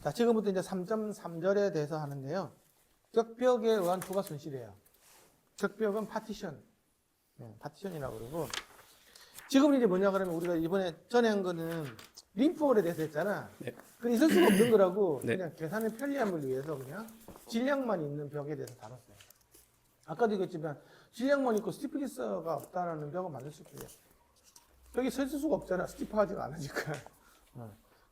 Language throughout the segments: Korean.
자, 지금부터 이제 3.3절에 대해서 하는데요. 격벽에 의한 투가 손실이에요. 격벽은 파티션. 파티션이라고 그러고. 지금은 이제 뭐냐 그러면 우리가 이번에 전에 한 거는 림프홀에 대해서 했잖아. 네. 그 있을 수가 없는 거라고 네. 그냥 계산의 편리함을 위해서 그냥 질량만 있는 벽에 대해서 다뤘어요. 아까도 얘기했지만 질량만 있고 스티프니스가 없다라는 벽을 만들 수 없어요. 벽이 서 있을 수가 없잖아. 스티프하지가 않으니까.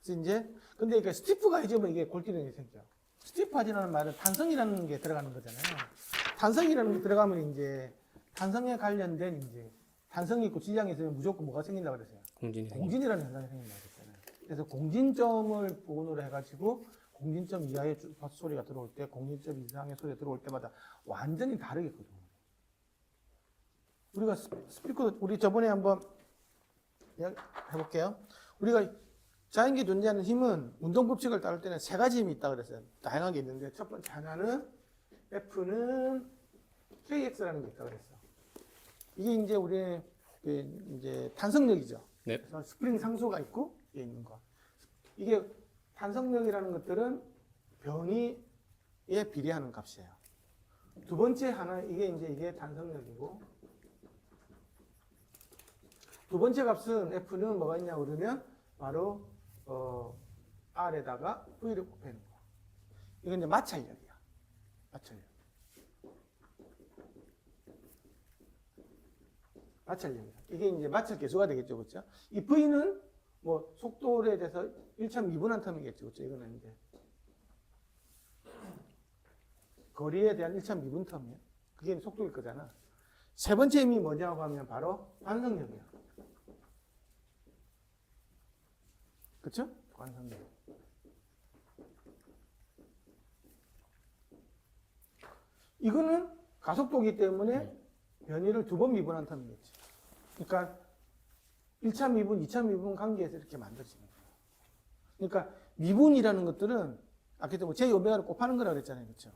그래서 이제 근데 이게 스티프가 해지면 이게 골디름이 생겨. 스티프하지라는 말은 탄성이라는 게 들어가는 거잖아요. 탄성이라는 게 들어가면 이제 탄성에 관련된 이제 탄성이 있고 질량이 있으면 무조건 뭐가 생긴다고 그랬어요? 공진이라는 현상이 생긴다고 그랬잖아요. 그래서 공진점을 본으로 해가지고 공진점 이하의 소리가 들어올 때, 공진점 이상의 소리가 들어올 때마다 완전히 다르겠거든요. 우리가 스피커, 우리 저번에 한번 해볼게요. 우리가 자연계에 존재하는 힘은 운동법칙을 따를 때는 세 가지 힘이 있다고 그랬어요. 다양하게 있는데 첫 번째 하나는 F는 KX라는 게 있다고 그랬어. 이게 이제 우리의 이제 탄성력이죠. 네. 그래서 스프링 상수가 있고 이게 있는 거. 이게 탄성력이라는 것들은 변이에 비례하는 값이에요. 두 번째 하나 이게 탄성력이고 두 번째 값은 F는 뭐가 있냐고 그러면 바로 R에다가 V를 곱하는 거. 이건 이제 마찰력이야. 마찰력. 마찰력이다. 이게 이제 마찰 계수가 되겠죠, 그렇죠? 이 V는 뭐 속도에 대해서 1.2분한 텀이겠죠, 그렇죠? 이거는 이제 거리에 대한 1.2분 텀이에요. 그게 속도일 거잖아. 세 번째 힘이 뭐냐고 하면 바로 관성력이야. 그렇죠? 관성력. 이거는 가속도기 때문에 변이를 두 번 미분한 텀이겠지. 그러니까 1차 미분, 2차 미분 관계에서 이렇게 만들어지는 거예요. 그러니까 미분이라는 것들은 아까 뭐 J 오메가를 곱하는 거라고 그랬잖아요. 그렇죠?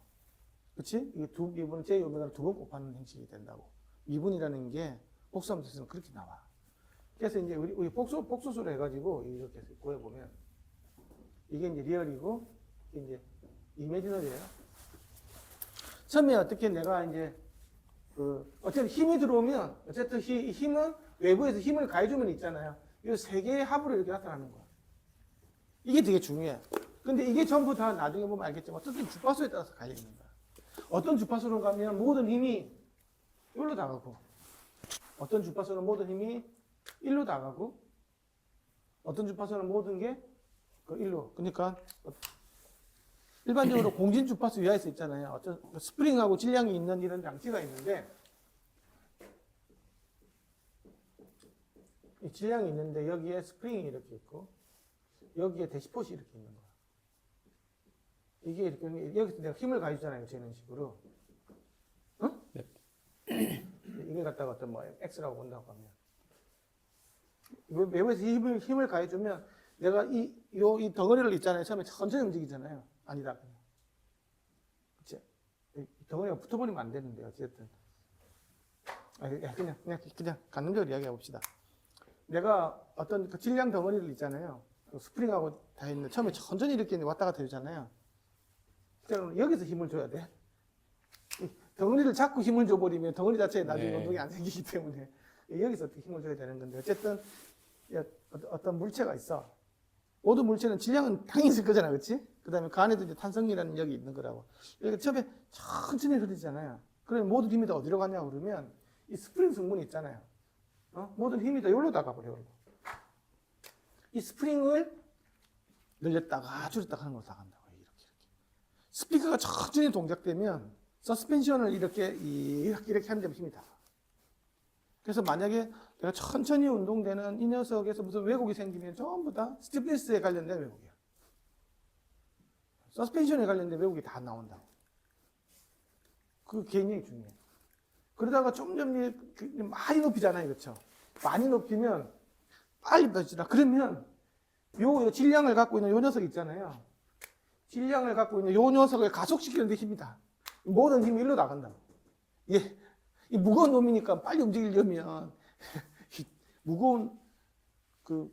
그렇지? 이게 두 미분은 J 오메가를 두 번 곱하는 형식이 된다고. 미분이라는 게 복수함수에서는 그렇게 나와. 그래서 이제 우리 복수수로 해가지고 이렇게 구해보면 이게 이제 리얼이고 이게 이제 이미지널이에요. 처음에 어떻게 내가 이제 어쨌든 힘이 들어오면 어쨌든 힘은 외부에서 힘을 가해주면 있잖아요. 이 세 개의 합으로 이렇게 나타나는 거야. 이게 되게 중요해. 근데 이게 전부 다 나중에 보면 알겠지만 어떤 주파수에 따라서 갈려 있는 거야. 어떤 주파수로 가면 모든 힘이 여기로 나가고 어떤 주파수는 모든 힘이 1로 나가고 어떤 주파수는 모든 게 그 1로. 그러니까 일반적으로 공진 주파수 이하에서 있잖아요. 어떤 스프링하고 질량이 있는 이런 장치가 있는데 이 질량이 있는데 여기에 스프링이 이렇게 있고 여기에 대시폿이 이렇게 있는 거야. 이게 이렇게 여기서 내가 힘을 가해주잖아요. 이런 식으로. 어? 네. 이걸 갖다가 어떤 뭐 X라고 본다고 하면 외부에서 힘을 가해주면 내가 이 덩어리를 있잖아요. 처음에 천천히 움직이잖아요. 아니다. 그치? 이 덩어리가 붙어버리면 안 되는데, 어쨌든. 그냥 간접적으로 이야기해 봅시다. 내가 어떤 그 질량 덩어리를 있잖아요. 그 스프링하고 다 있는, 처음에 천천히 이렇게 왔다 갔다 해주잖아요. 여기서 힘을 줘야 돼. 이 덩어리를 자꾸 힘을 줘버리면 덩어리 자체에 나중에 운동이 안 생기기 때문에 여기서 어떻게 힘을 줘야 되는 건데, 어쨌든 어떤 물체가 있어. 모든 물체는 질량은 당연히 있을 거잖아, 그렇지? 그 다음에 그 안에도 이제 탄성이라는 역이 있는 거라고. 이렇게 처음에 천천히 흐르잖아요. 그러면 모든 힘이 다 어디로 가냐고 그러면 이 스프링 성분이 있잖아요. 모든 힘이 다 여기로 나가버려. 이 스프링을 늘렸다가 줄였다가 하는 걸로 다 간다고. 이렇게. 스피커가 천천히 동작되면 서스펜션을 이렇게 하는 데 힘이 다. 그래서 만약에 내가 천천히 운동되는 이 녀석에서 무슨 왜곡이 생기면 전부 다 스티프니스에 관련된 왜곡이야. 서스펜션에 관련된 왜곡이 다 나온다고. 그게 굉장히 중요해. 그러다가 점점 많이 높이잖아요. 그렇죠? 많이 높이면 빨리 빠지라. 그러면 요 질량을 갖고 있는 요 녀석 있잖아요. 질량을 갖고 있는 요 녀석을 가속시키는 데 힘이 다. 모든 힘이 일로 나간다고. 이 무거운 놈이니까 빨리 움직이려면 무거운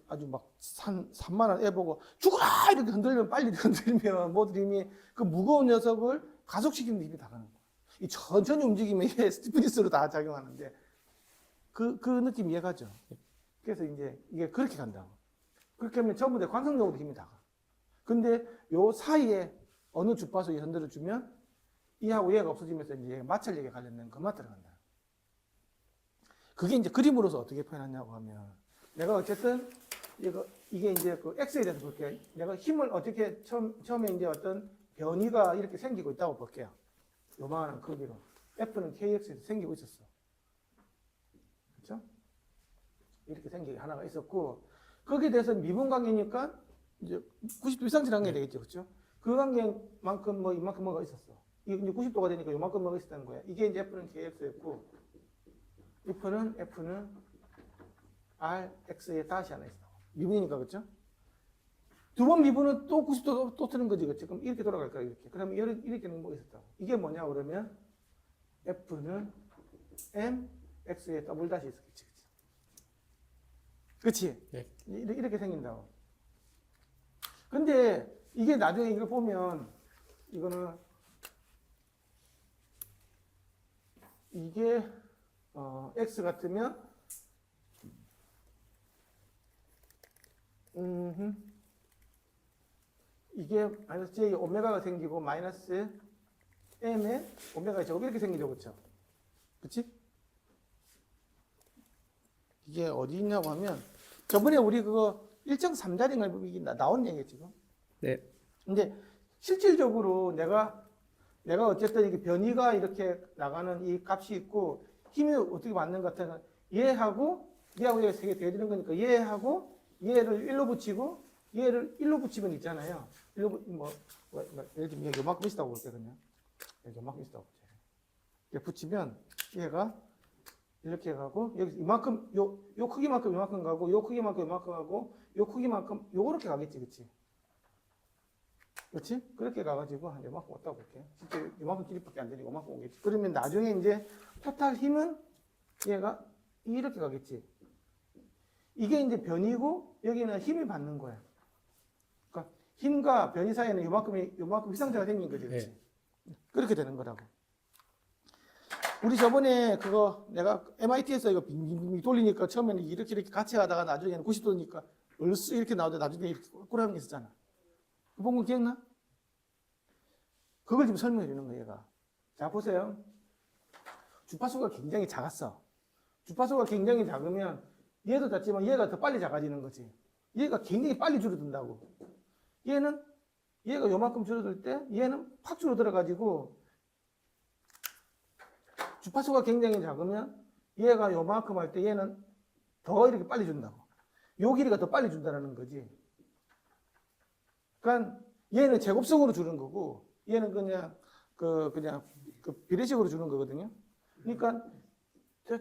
아주 막 산만한 애 보고 죽어라! 이렇게 흔들면 빨리 흔들면 모듈 그 무거운 녀석을 가속시키는 힘이 다 가는 거야. 이 천천히 움직이면 이게 스티프니스로 다 작용하는데 그 느낌 이해가죠? 그래서 이제 이게 그렇게 간다고. 그렇게 하면 전부 다 관성력으로 힘이 다 가. 근데 요 사이에 어느 주파수에 흔들어주면 이하고 얘가 없어지면서 이제 마찰력에 관련된 것만 들어간다. 그게 이제 그림으로서 어떻게 표현하냐고 하면 내가 어쨌든 이게 이제 그 X에 대해서 볼게요. 내가 힘을 어떻게 처음에 이제 어떤 변이가 이렇게 생기고 있다고 볼게요. 요만한 크기로. F는 KX에서 생기고 있었어. 그렇죠? 이렇게 생기게 하나가 있었고 거기에 대해서 미분 관계니까 이제 90도 이상 지난 게 되겠죠. 그렇죠? 그 관계만큼 뭐 이만큼 뭐가 있었어. 이게 이제 90도가 되니까 요만큼 뭐가 있었다는 거야. 이게 이제 F는 KX였고 F는 RX에 다시 하나 있어. 미분이니까, 그렇죠? 두 번 미분은 또 90도 또 트는 거지, 그렇죠? 그럼 이렇게 돌아갈 거야, 이렇게. 그러면 이렇게는 뭐 있었다고. 이게 뭐냐, 그러면 F는 MX에 더블 다시 있었겠지, 그렇지? 네. 이렇게 생긴다고. 근데 이게 나중에 이걸 보면 이거는 이게 X 같으면 이게 마이너스 J 오메가가 생기고 마이너스 M에 오메가가 저거 이렇게 생기죠, 그렇죠? 그렇지? 이게 어디 있냐고 하면 저번에 우리 그거 1.3자리인가 이게 나온 얘기예요, 지금. 네. 근데 실질적으로 내가 어쨌든 이게 변이가 이렇게 나가는 이 값이 있고 힘이 어떻게 맞는 것 같아요. 얘하고 얘가 세개 대드는 거니까 얘하고 얘를 1로 붙이고 얘를 1로 붙이면 있잖아요. 1로 예를 들면 요만큼 있다고 볼게 그러면. 요만큼 있다고 볼게. 이렇게 붙이면 얘가 이렇게 가고 여기 이만큼 요 크기만큼 요만큼 가고 요 크기만큼 요만큼 가고 요 크기만큼 요렇게 가겠지, 그렇지? 그렇지? 그렇게 가가지고 한 요만큼 왔다고 볼게. 진짜 요만큼 길이밖에 안 되니까 요만큼 오겠지. 그러면 나중에 이제 토탈 힘은 얘가 이렇게 가겠지. 이게 이제 변이고 여기는 힘이 받는 거야. 그러니까 힘과 변이 사이에는 요만큼 휘상차가 생긴 거지, 그렇지? 네. 그렇게 되는 거라고. 우리 저번에 그거 내가 MIT에서 이거 빙빙 돌리니까 처음에는 이렇게 같이 가다가 나중에는 90도니까 얼쑤 이렇게 나오는데 나중에 이렇게 꼴꼴하는 게 있었잖아. 그 본 거 기억나? 그걸 지금 설명해 주는 거야, 얘가. 자, 보세요. 주파수가 굉장히 작았어. 주파수가 굉장히 작으면 얘도 작지만 얘가 더 빨리 작아지는 거지. 얘가 굉장히 빨리 줄어든다고. 얘가 요만큼 줄어들 때 얘는 팍 줄어들어가지고 주파수가 굉장히 작으면 얘가 요만큼 할 때 얘는 더 이렇게 빨리 준다고. 요 길이가 더 빨리 준다는 거지. 그러니까 얘는 제곱성으로 주는 거고 얘는 그냥 비례식으로 주는 거거든요. 그러니까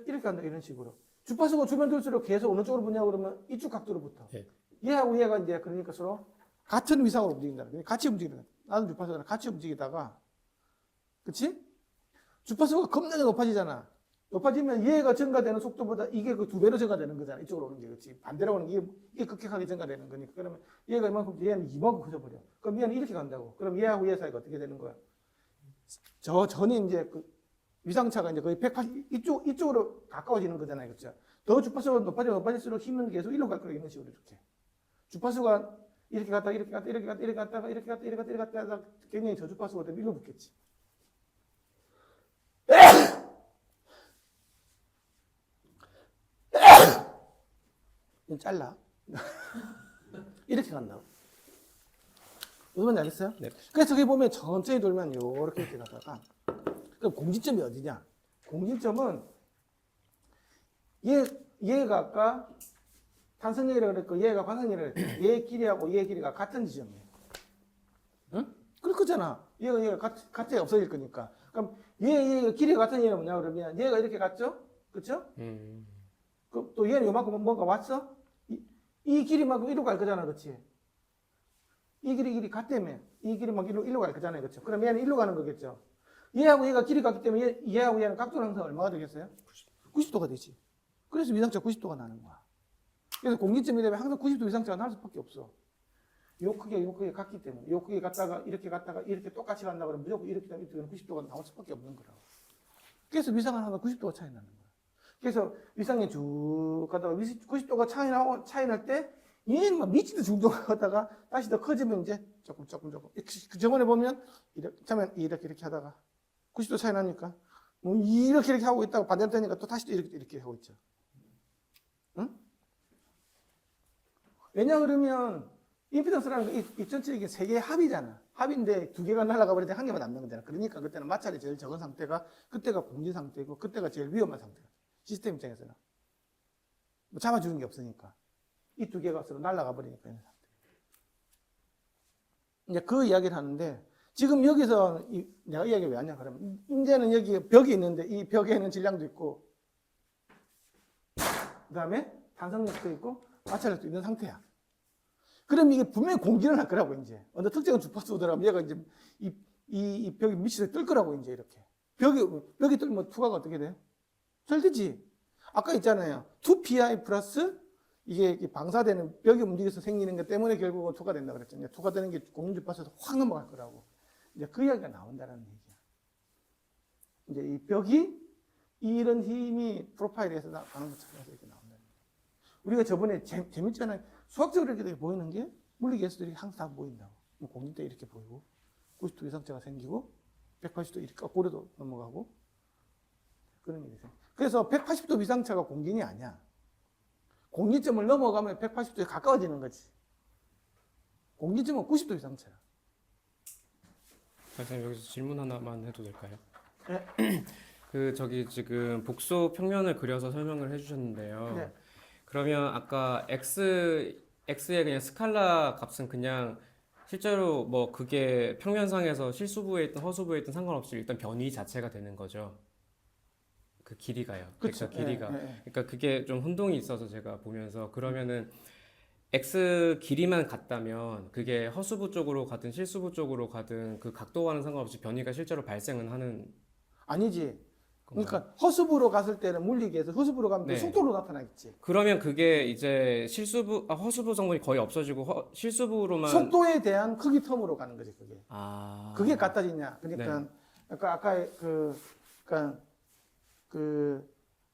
이렇게 한다, 이런 식으로. 주파수가 주면 들수록 계속 어느 쪽으로 붙냐고 그러면 이쪽 각도로 붙어. 네. 얘하고 얘가 이제 그러니까 서로 같은 위상으로 움직인다. 같이 움직이다. 나는 주파수랑 같이 움직이다가, 그치? 주파수가 겁나게 높아지잖아. 높아지면 얘가 증가되는 속도보다 이게 그 2배로 증가되는 거잖아. 이쪽으로 오는 게, 그렇지? 반대로 오는 게 이게 급격하게 증가되는 거니까. 그러면 얘가 이만큼, 얘는 이만큼 커져버려. 그럼 얘는 이렇게 간다고. 그럼 얘하고 얘 사이가 어떻게 되는 거야? 전에 이제 그 위상차가 이제 거의 180, 이쪽으로 가까워지는 거잖아요. 그렇죠? 더 주파수가 높아질수록 힘은 계속 일로 갈 거예요. 이런 식으로 이렇게. 주파수가 이렇게 갔다, 이렇게 갔다, 이렇게 갔다, 이렇게 갔다가, 이렇게 갔다, 이렇게 갔다, 이렇게 갔다가 굉장히 저주파수가 되면 일로 붙겠지. 이건 잘라. 이렇게 간다고. 무슨 말인지 알겠어요? 네. 그래서 여기 보면 천천히 돌면 요렇게 가다가, 그럼 공진점이 어디냐? 공진점은 얘가 아까 탄성력이라고 그랬고 얘가 관성력이라고 그랬고 얘 길이하고 얘 길이가 같은 지점이에요. 응? 그럴 거잖아. 얘가 같이 없어질 거니까. 그럼 얘 길이가 같은 얘는 뭐냐 그러면 얘가 이렇게 갔죠? 그렇죠? 그럼 또 얘는 요만큼 뭔가 왔어? 이 길이만큼 이리로 갈 거잖아, 그렇지? 이 길이 같다며. 이 길이만큼 이리로 갈 거잖아요, 그렇죠? 그럼 얘는 이리로 가는 거겠죠? 얘하고 얘가 길이 같기 때문에 얘하고 얘는 각도는 항상 얼마가 되겠어요? 90도가 되지. 그래서 위상차 90도가 나는 거야. 그래서 공기점이 되면 항상 90도 이상차가 날 수밖에 없어. 요 크게 같기 때문에. 요 크게 갔다가 이렇게 똑같이 간다 그러면 무조건 이렇게 되면 90도가 나올 수밖에 없는 거라고. 그래서 위상은 항상 90도가 차이 나는 거야. 그래서 위상이 쭉 가다가 90도가 차이 날 때 얘는 막 미치듯 중도 가다가 다시 더 커지면 이제 조금. 그 저번에 보면 이렇게 하다가 90도 차이 나니까 뭐 이렇게 하고 있다가 반대로 되니까 또 다시 또 이렇게 하고 있죠. 응? 왜냐 그러면 임피던스라는 게 이 전체 이게 세 개의 합이잖아. 합인데 두 개가 날아가 버릴 때 한 개만 남는 거잖아. 그러니까 그때는 마찰이 제일 적은 상태가 그때가 공지 상태고 그때가 제일 위험한 상태야. 시스템 입장에서는 뭐 잡아주는 게 없으니까 이 두 개가 서로 날아가 버리니까 있는 상태. 이제 그 이야기를 하는데 지금 여기서 내가 이야기 왜 하냐 그러면 이제는 여기 벽이 있는데 이 벽에는 질량도 있고 그 다음에 탄성력도 있고 마찰력도 있는 상태야. 그럼 이게 분명히 공기를 할 거라고, 이제. 어느 특정한 주파수 오더라면 얘가 이제 이 벽이 미치서 뜰 거라고, 이제 이렇게. 벽이 뜰면 투과가 어떻게 돼? 잘 되지. 아까 있잖아요. 2pi 플러스 이게 방사되는 벽이 움직여서 생기는 것 때문에 결국은 투과가 된다고 그랬잖아요. 투과되는 게 공기 주파수에서 확 넘어갈 거라고. 이제 그 이야기가 나온다는 얘기야. 이제 이 벽이 이런 힘이 프로파일에서 나가는 것처럼 이렇게 나온다는 얘기야. 우리가 저번에 재밌잖아요. 수학적으로 이렇게 보이는 게 물리계수들이 항상 다 보인다고. 공기 때 이렇게 보이고 90도 이상차가 생기고 180도 이렇게 거꾸로도 넘어가고 그런 일이 생겨. 그래서 180도 이상차가 공기이 아니야. 공기점을 넘어가면 180도에 가까워지는 거지. 공기점은 90도 이상차야. 선생님 여기서 질문 하나만 해도 될까요? 네. 저기 지금 복소 평면을 그려서 설명을 해주셨는데요. 네. 그러면 아까 x의 그냥 스칼라 값은 그냥 실제로 뭐 그게 평면상에서 실수부에 있든 허수부에 있든 상관없이 일단 변위 자체가 되는 거죠. 그 길이가요. 그쵸. 그러니까 길이가. 네. 그러니까 그게 좀 혼동이 있어서 제가 보면서 그러면은 x 길이만 같다면 그게 허수부 쪽으로 가든 실수부 쪽으로 가든 그 각도와는 상관없이 변위가 실제로 발생은 하는 아니지. 건가요? 그러니까 허수부로 갔을 때는 물리계에서 허수부로 가면 네. 속도로 나타나겠지. 그러면 그게 이제 허수부 성분이 거의 없어지고 실수부로만 속도에 대한 크기 텀으로 가는 거지, 그게. 아 그게 같아지냐. 그러니까 네.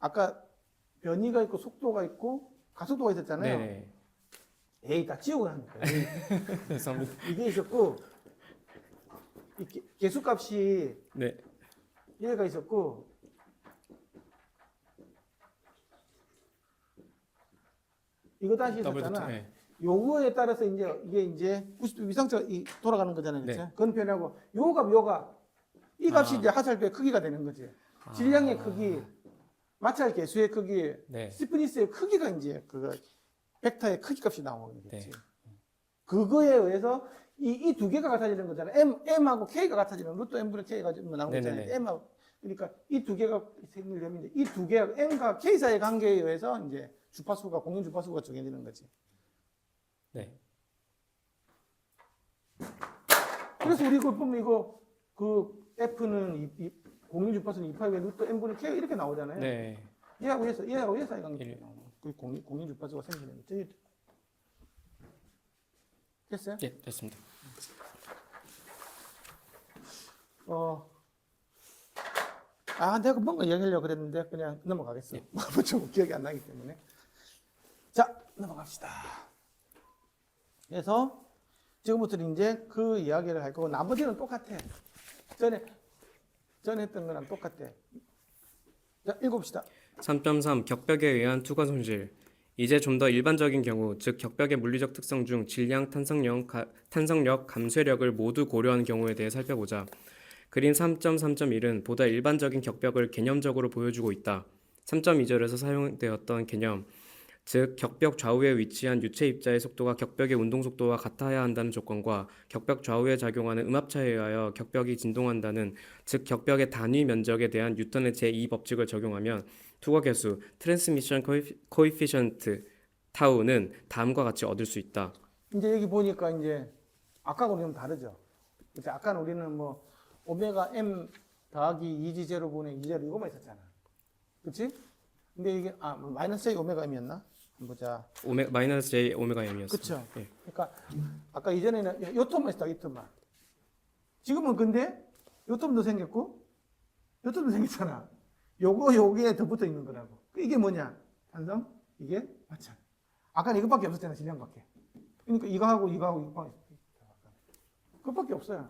아까 변이가 있고 속도가 있고 가속도가 있었잖아요. 네네. 에이, 다 지우고 나니까. 죄송합니다. 이게 있었고, 개수값이 네. 얘가 있었고, 이거 다시 있었잖아. 네. 요거에 따라서 이게 90도 위상차가 돌아가는 거잖아요. 그렇죠? 네. 그건 변하고, 요가 이 값이 아. 이제 하살표의 크기가 되는 거지. 질량의 크기, 마찰 개수의 크기, 네. 스피니스의 크기가 이제 벡터의 크기 값이 나오는 거지. 네. 그거에 의해서 이 두 개가 같아지는 거잖아요. M하고 K가 같아지는 루트 M분의 K가 나온 거잖아요. 네네네. M하고, 그러니까 이 두 개가 생기려면 이 두 개가 M과 K 사이의 관계에 의해서 이제 공인 주파수가 정해지는 거지. 네. 그래서 우리 이거 보면 F는 공인 주파수는 2파이의 루트 M분의 K 이렇게 나오잖아요. 네. 얘하고 얘 사이 관계. 일. 그 공인 주파수가 생기는 거죠. 됐어요? 네, 됐습니다. 내가 뭔가 얘기하려고 그랬는데 그냥 넘어가겠어. 네. 좀 기억이 안 나기 때문에. 자, 넘어갑시다. 그래서 지금부터는 이제 그 이야기를 할 거고 나머지는 똑같아. 전에 했던 거랑 똑같아. 자, 읽어봅시다. 3.3 격벽에 의한 투과 손실. 이제 좀 더 일반적인 경우, 즉 격벽의 물리적 특성 중 질량, 탄성력, 감쇄력을 모두 고려한 경우에 대해 살펴보자. 그림 3.3.1은 보다 일반적인 격벽을 개념적으로 보여주고 있다. 3.2절에서 사용되었던 개념, 즉 격벽 좌우에 위치한 유체 입자의 속도가 격벽의 운동 속도와 같아야 한다는 조건과 격벽 좌우에 작용하는 음압차에 의하여 격벽이 진동한다는, 즉 격벽의 단위 면적에 대한 뉴턴의 제2법칙을 적용하면 투과 개수 트랜스미션 코에피션트 타우는 다음과 같이 얻을 수 있다. 이제 여기 보니까 이제 아까하고는 좀 다르죠. 그치? 아까는 우리는 뭐 오메가 m 더하기 2g 제로분의 2제로 이거만 있었잖아. 그렇지? 근데 이게 마이너스 A 오메가 m이었나? 보자. 마이너스 J 오메가 M이었습니다. 그쵸? 예. 그러니까 아까 이전에는 요 텀만 있었다, 이 텀만. 지금은 근데 요 텀도 생겼고 요 텀도 생겼잖아. 요게 더 붙어 있는 거라고. 이게 뭐냐? 탄성? 이게 마찰. 아까는 이것밖에 없었잖아, 질량밖에. 그러니까 이거하고 이거밖에 그것밖에 없어요.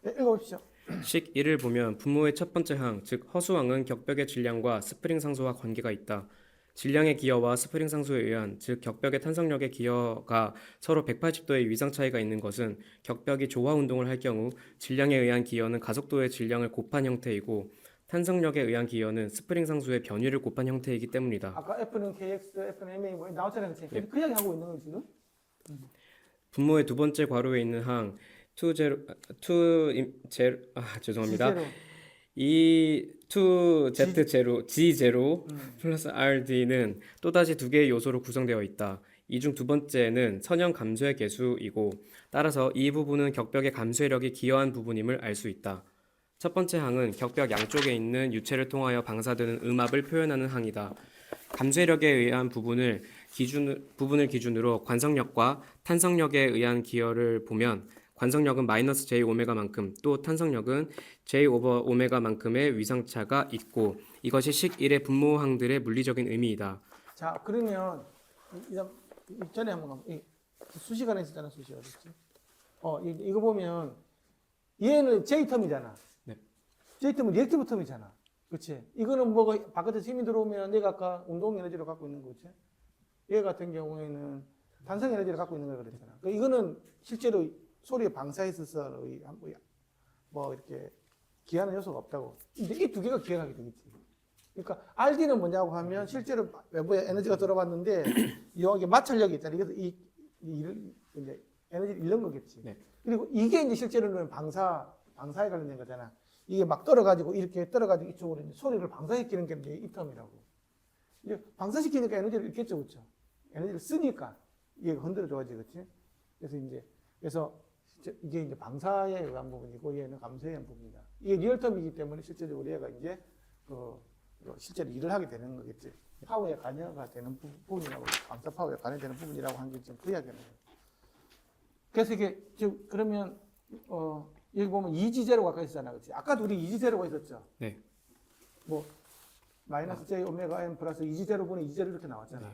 네, 읽어보시죠. 식 1을 보면 분모의 첫 번째 항, 즉 허수항은 격벽의 질량과 스프링 상수와 관계가 있다. 질량의 기여와 스프링 상수에 의한, 즉 격벽의 탄성력의 기여가 서로 180도의 위상 차이가 있는 것은 격벽이 조화 운동을 할 경우 질량에 의한 기여는 가속도의 질량을 곱한 형태이고 탄성력에 의한 기여는 스프링 상수의 변위를 곱한 형태이기 때문이다. 아까 F는 KX, F는 MA 뭐 나왔잖아요, 그치? 그 이야기 하고 있는 거 지금? 분모의 두 번째 괄호에 있는 항 2, 0, 2, 죄송합니다. G0. 이 2Z0, G0 플러스 RD는 또다시 두 개의 요소로 구성되어 있다. 이 중 두 번째는 선형 감소의 계수이고 따라서 이 부분은 격벽의 감소력이 기여한 부분임을 알 수 있다. 첫 번째 항은 격벽 양쪽에 있는 유체를 통하여 방사되는 음압을 표현하는 항이다. 감쇄력에 의한 부분을 기준으로 관성력과 탄성력에 의한 기여를 보면 관성력은 마이너스 J 오메가만큼 또 탄성력은 J 오버 오메가만큼의 위상차가 있고 이것이 식 1의 분모항들의 물리적인 의미이다. 자, 그러면 전에 한번 가면 수식안에 있었잖아, 수식 어딨지? 이거 보면 얘는 J 텀이잖아. 네. J 텀은 리액티브 텀이잖아. 그렇지? 이거는 뭐 바깥에서 힘이 들어오면 내가 아까 운동 에너지를 갖고 있는 거지. 얘 같은 경우에는 탄성 에너지를 갖고 있는 거 그랬잖아. 그러니까 이거는 실제로 소리에 방사했어서 뭐 이렇게 기하는 요소가 없다고. 근데 이 두 개가 기하게 되겠지. 그러니까 RD는 뭐냐고 하면 실제로 외부에 에너지가 들어왔는데 이게 마찰력이 있잖아. 그래서 이제 에너지를 잃는 거겠지. 네. 그리고 이게 이제 실제로는 방사에 관련된 거잖아. 이게 막 떨어가지고 이렇게 떨어가지고 이쪽으로 이제 소리를 방사시키는 게 이제 이 텀이라고. 이제 방사시키니까 에너지를 잃겠죠, 그렇죠? 에너지를 쓰니까 이게 흔들어줘야지, 그렇지? 그래서 이게 이제 방사에 의한 부분이고 얘는 감소에 의한 부분이다. 이게 리얼텀이기 때문에 실제적으로 얘가 이제 실제로 일을 하게 되는 거겠지. 파워에 관여가 되는 부분이라고, 방사 파워에 관여되는 부분이라고 하는 게 지금 그 이야기는 거예요. 그래서 이게 지금 그러면 여기 보면 이지제로가 아까 있었잖아, 그렇지? 아까도 우리 이지제로가 있었죠. 네. 뭐 마이너스 J 오메가 M 플러스 이지제로분의 이지제로 이렇게 나왔잖아.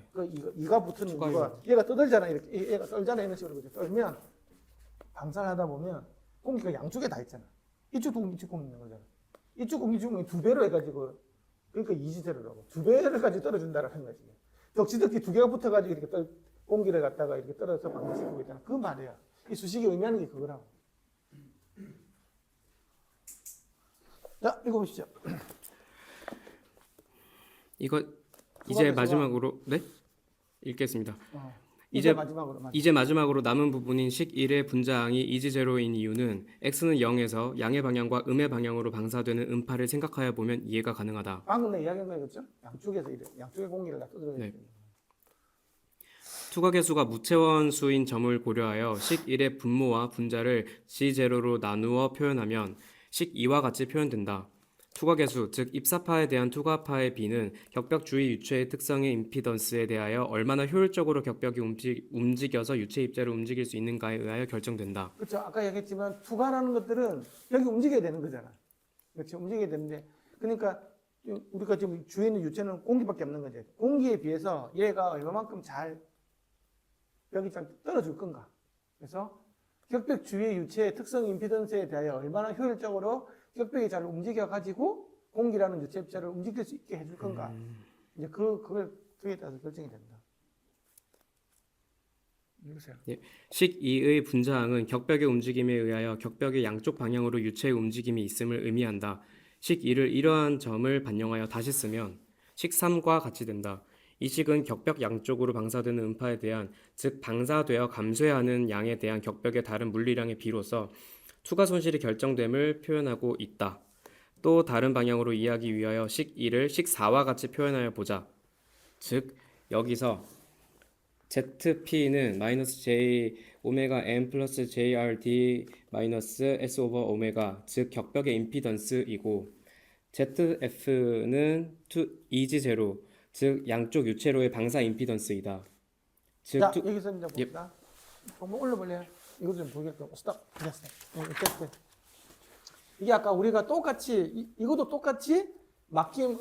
이가 붙는 이거 얘가 떠들잖아, 이렇게 얘가 떨잖아, 이런 식으로 그죠? 떨면 방사를 하다 보면 공기가 양쪽에 다 있잖아. 이쪽 공기 이쪽 공기 있는 거잖아. 이쪽 공기 중에 두 배로 해가지고 그러니까 이지제로라고 두 배를까지 떨어준다라는 거지. 덕지덕지 두 개가 붙어가지고 이렇게 공기를 갖다가 이렇게 떨어져서 방사시키고 있잖아. 그 말이야. 이 수식이 의미하는 게 그거라고. 자, 읽어보시죠. 이거 이제 마지막으로 네? 읽겠습니다. 이제 마지막으로 남은 부분인 식 1의 분자항이 이지제로인 이유는 x는 0에서 양의 방향과 음의 방향으로 방사되는 음파를 생각하여 보면 이해가 가능하다. 방금 내 이야기한 거 그렇죠? 양쪽의 공기를 다 뜯어야 네. 돼. 투과계수가 무채원수인 점을 고려하여 식 1의 분모와 분자를 G0로 나누어 표현하면 식 2와 같이 표현된다. 투과계수, 즉 입사파에 대한 투과파의 B는 격벽 주위 유체의 특성의 임피던스에 대하여 얼마나 효율적으로 격벽이 움직여서 유체 입자를 움직일 수 있는가에 의하여 결정된다. 그렇죠. 아까 얘기했지만 투과라는 것들은 여기 움직여야 되는 거잖아. 그렇죠. 움직여야 되는데 그러니까 우리가 지금 주위에 있는 유체는 공기밖에 없는 거지. 공기에 비해서 얘가 얼마만큼 잘 벽이 잘 떨어질 건가. 그래서 격벽 주위의 유체의 특성 임피던스에 대하여 얼마나 효율적으로 격벽이 잘 움직여가지고 공기라는 유체 입자를 움직일 수 있게 해줄 건가. 이제 그에 따라서 결정이 된다. 읽으세요. 예. 식 2의 분자항은 격벽의 움직임에 의하여 격벽의 양쪽 방향으로 유체의 움직임이 있음을 의미한다. 식 2를 이러한 점을 반영하여 다시 쓰면 식 3과 같이 된다. 이 식은 격벽 양쪽으로 방사되는 음파에 대한, 즉 방사되어 감쇄하는 양에 대한 격벽의 다른 물리량의 비로서 투과 손실이 결정됨을 표현하고 있다. 또 다른 방향으로 이해하기 위하여 식 2를 식 4와 같이 표현하여 보자. 즉 여기서 ZP는 마이너스 J 오메가 M 플러스 JRD 마이너스 S 오버 오메가, 즉 격벽의 임피던스이고 ZF는 2G0 즉 양쪽 유체로의 방사 임피던스이다. 즉 자, 투, 여기서 이제 봅시다. 한번 올려볼래요? 이거 좀 보겠고. 스톱. 됐어. 됐어. 이게 아까 우리가 똑같이, 이것도 똑같이 막힘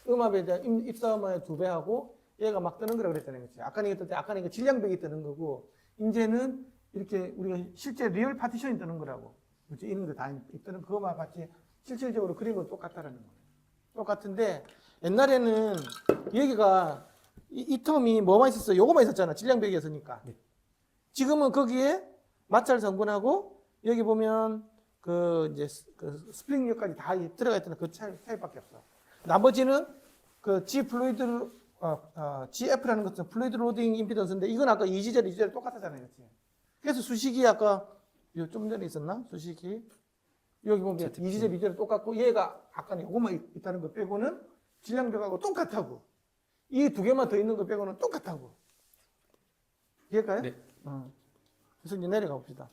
음압에 대한 입사음압의 2배하고 얘가 막 뜨는 거라고 그랬잖아요. 그치? 아까는 이거 뜰 때, 아까는 이거 질량벽이 뜨는 거고, 이제는 이렇게 우리가 실제 리얼 파티션이 뜨는 거라고. 그치? 이런 거 다 뜨는 그거만 같이 실질적으로 그림은 똑같다라는 거예요. 똑같은데, 옛날에는 여기가 이 텀이 뭐만 있었어? 요거만 있었잖아. 질량벽이었으니까. 네. 지금은 거기에 마찰 성분하고 여기 보면 그 이제 그 스프링력까지 다 들어가 있던 그 차이밖에 없어. 나머지는 그 G 플루이드 GF라는 것은 플루이드 로딩 임피던스인데 이건 아까 이지젤 똑같았잖아요, 그렇지? 그래서 수식이 아까 좀 전에 있었나? 수식이 여기 보면 이지젤 똑같고 얘가 아까는 요거만 있다는 거 빼고는 질량벽하고 똑같다고. 이 두 개만 더 있는 거 빼고는 똑같다고. 이해할까요? 네. 그래서 이제 내려가 봅시다.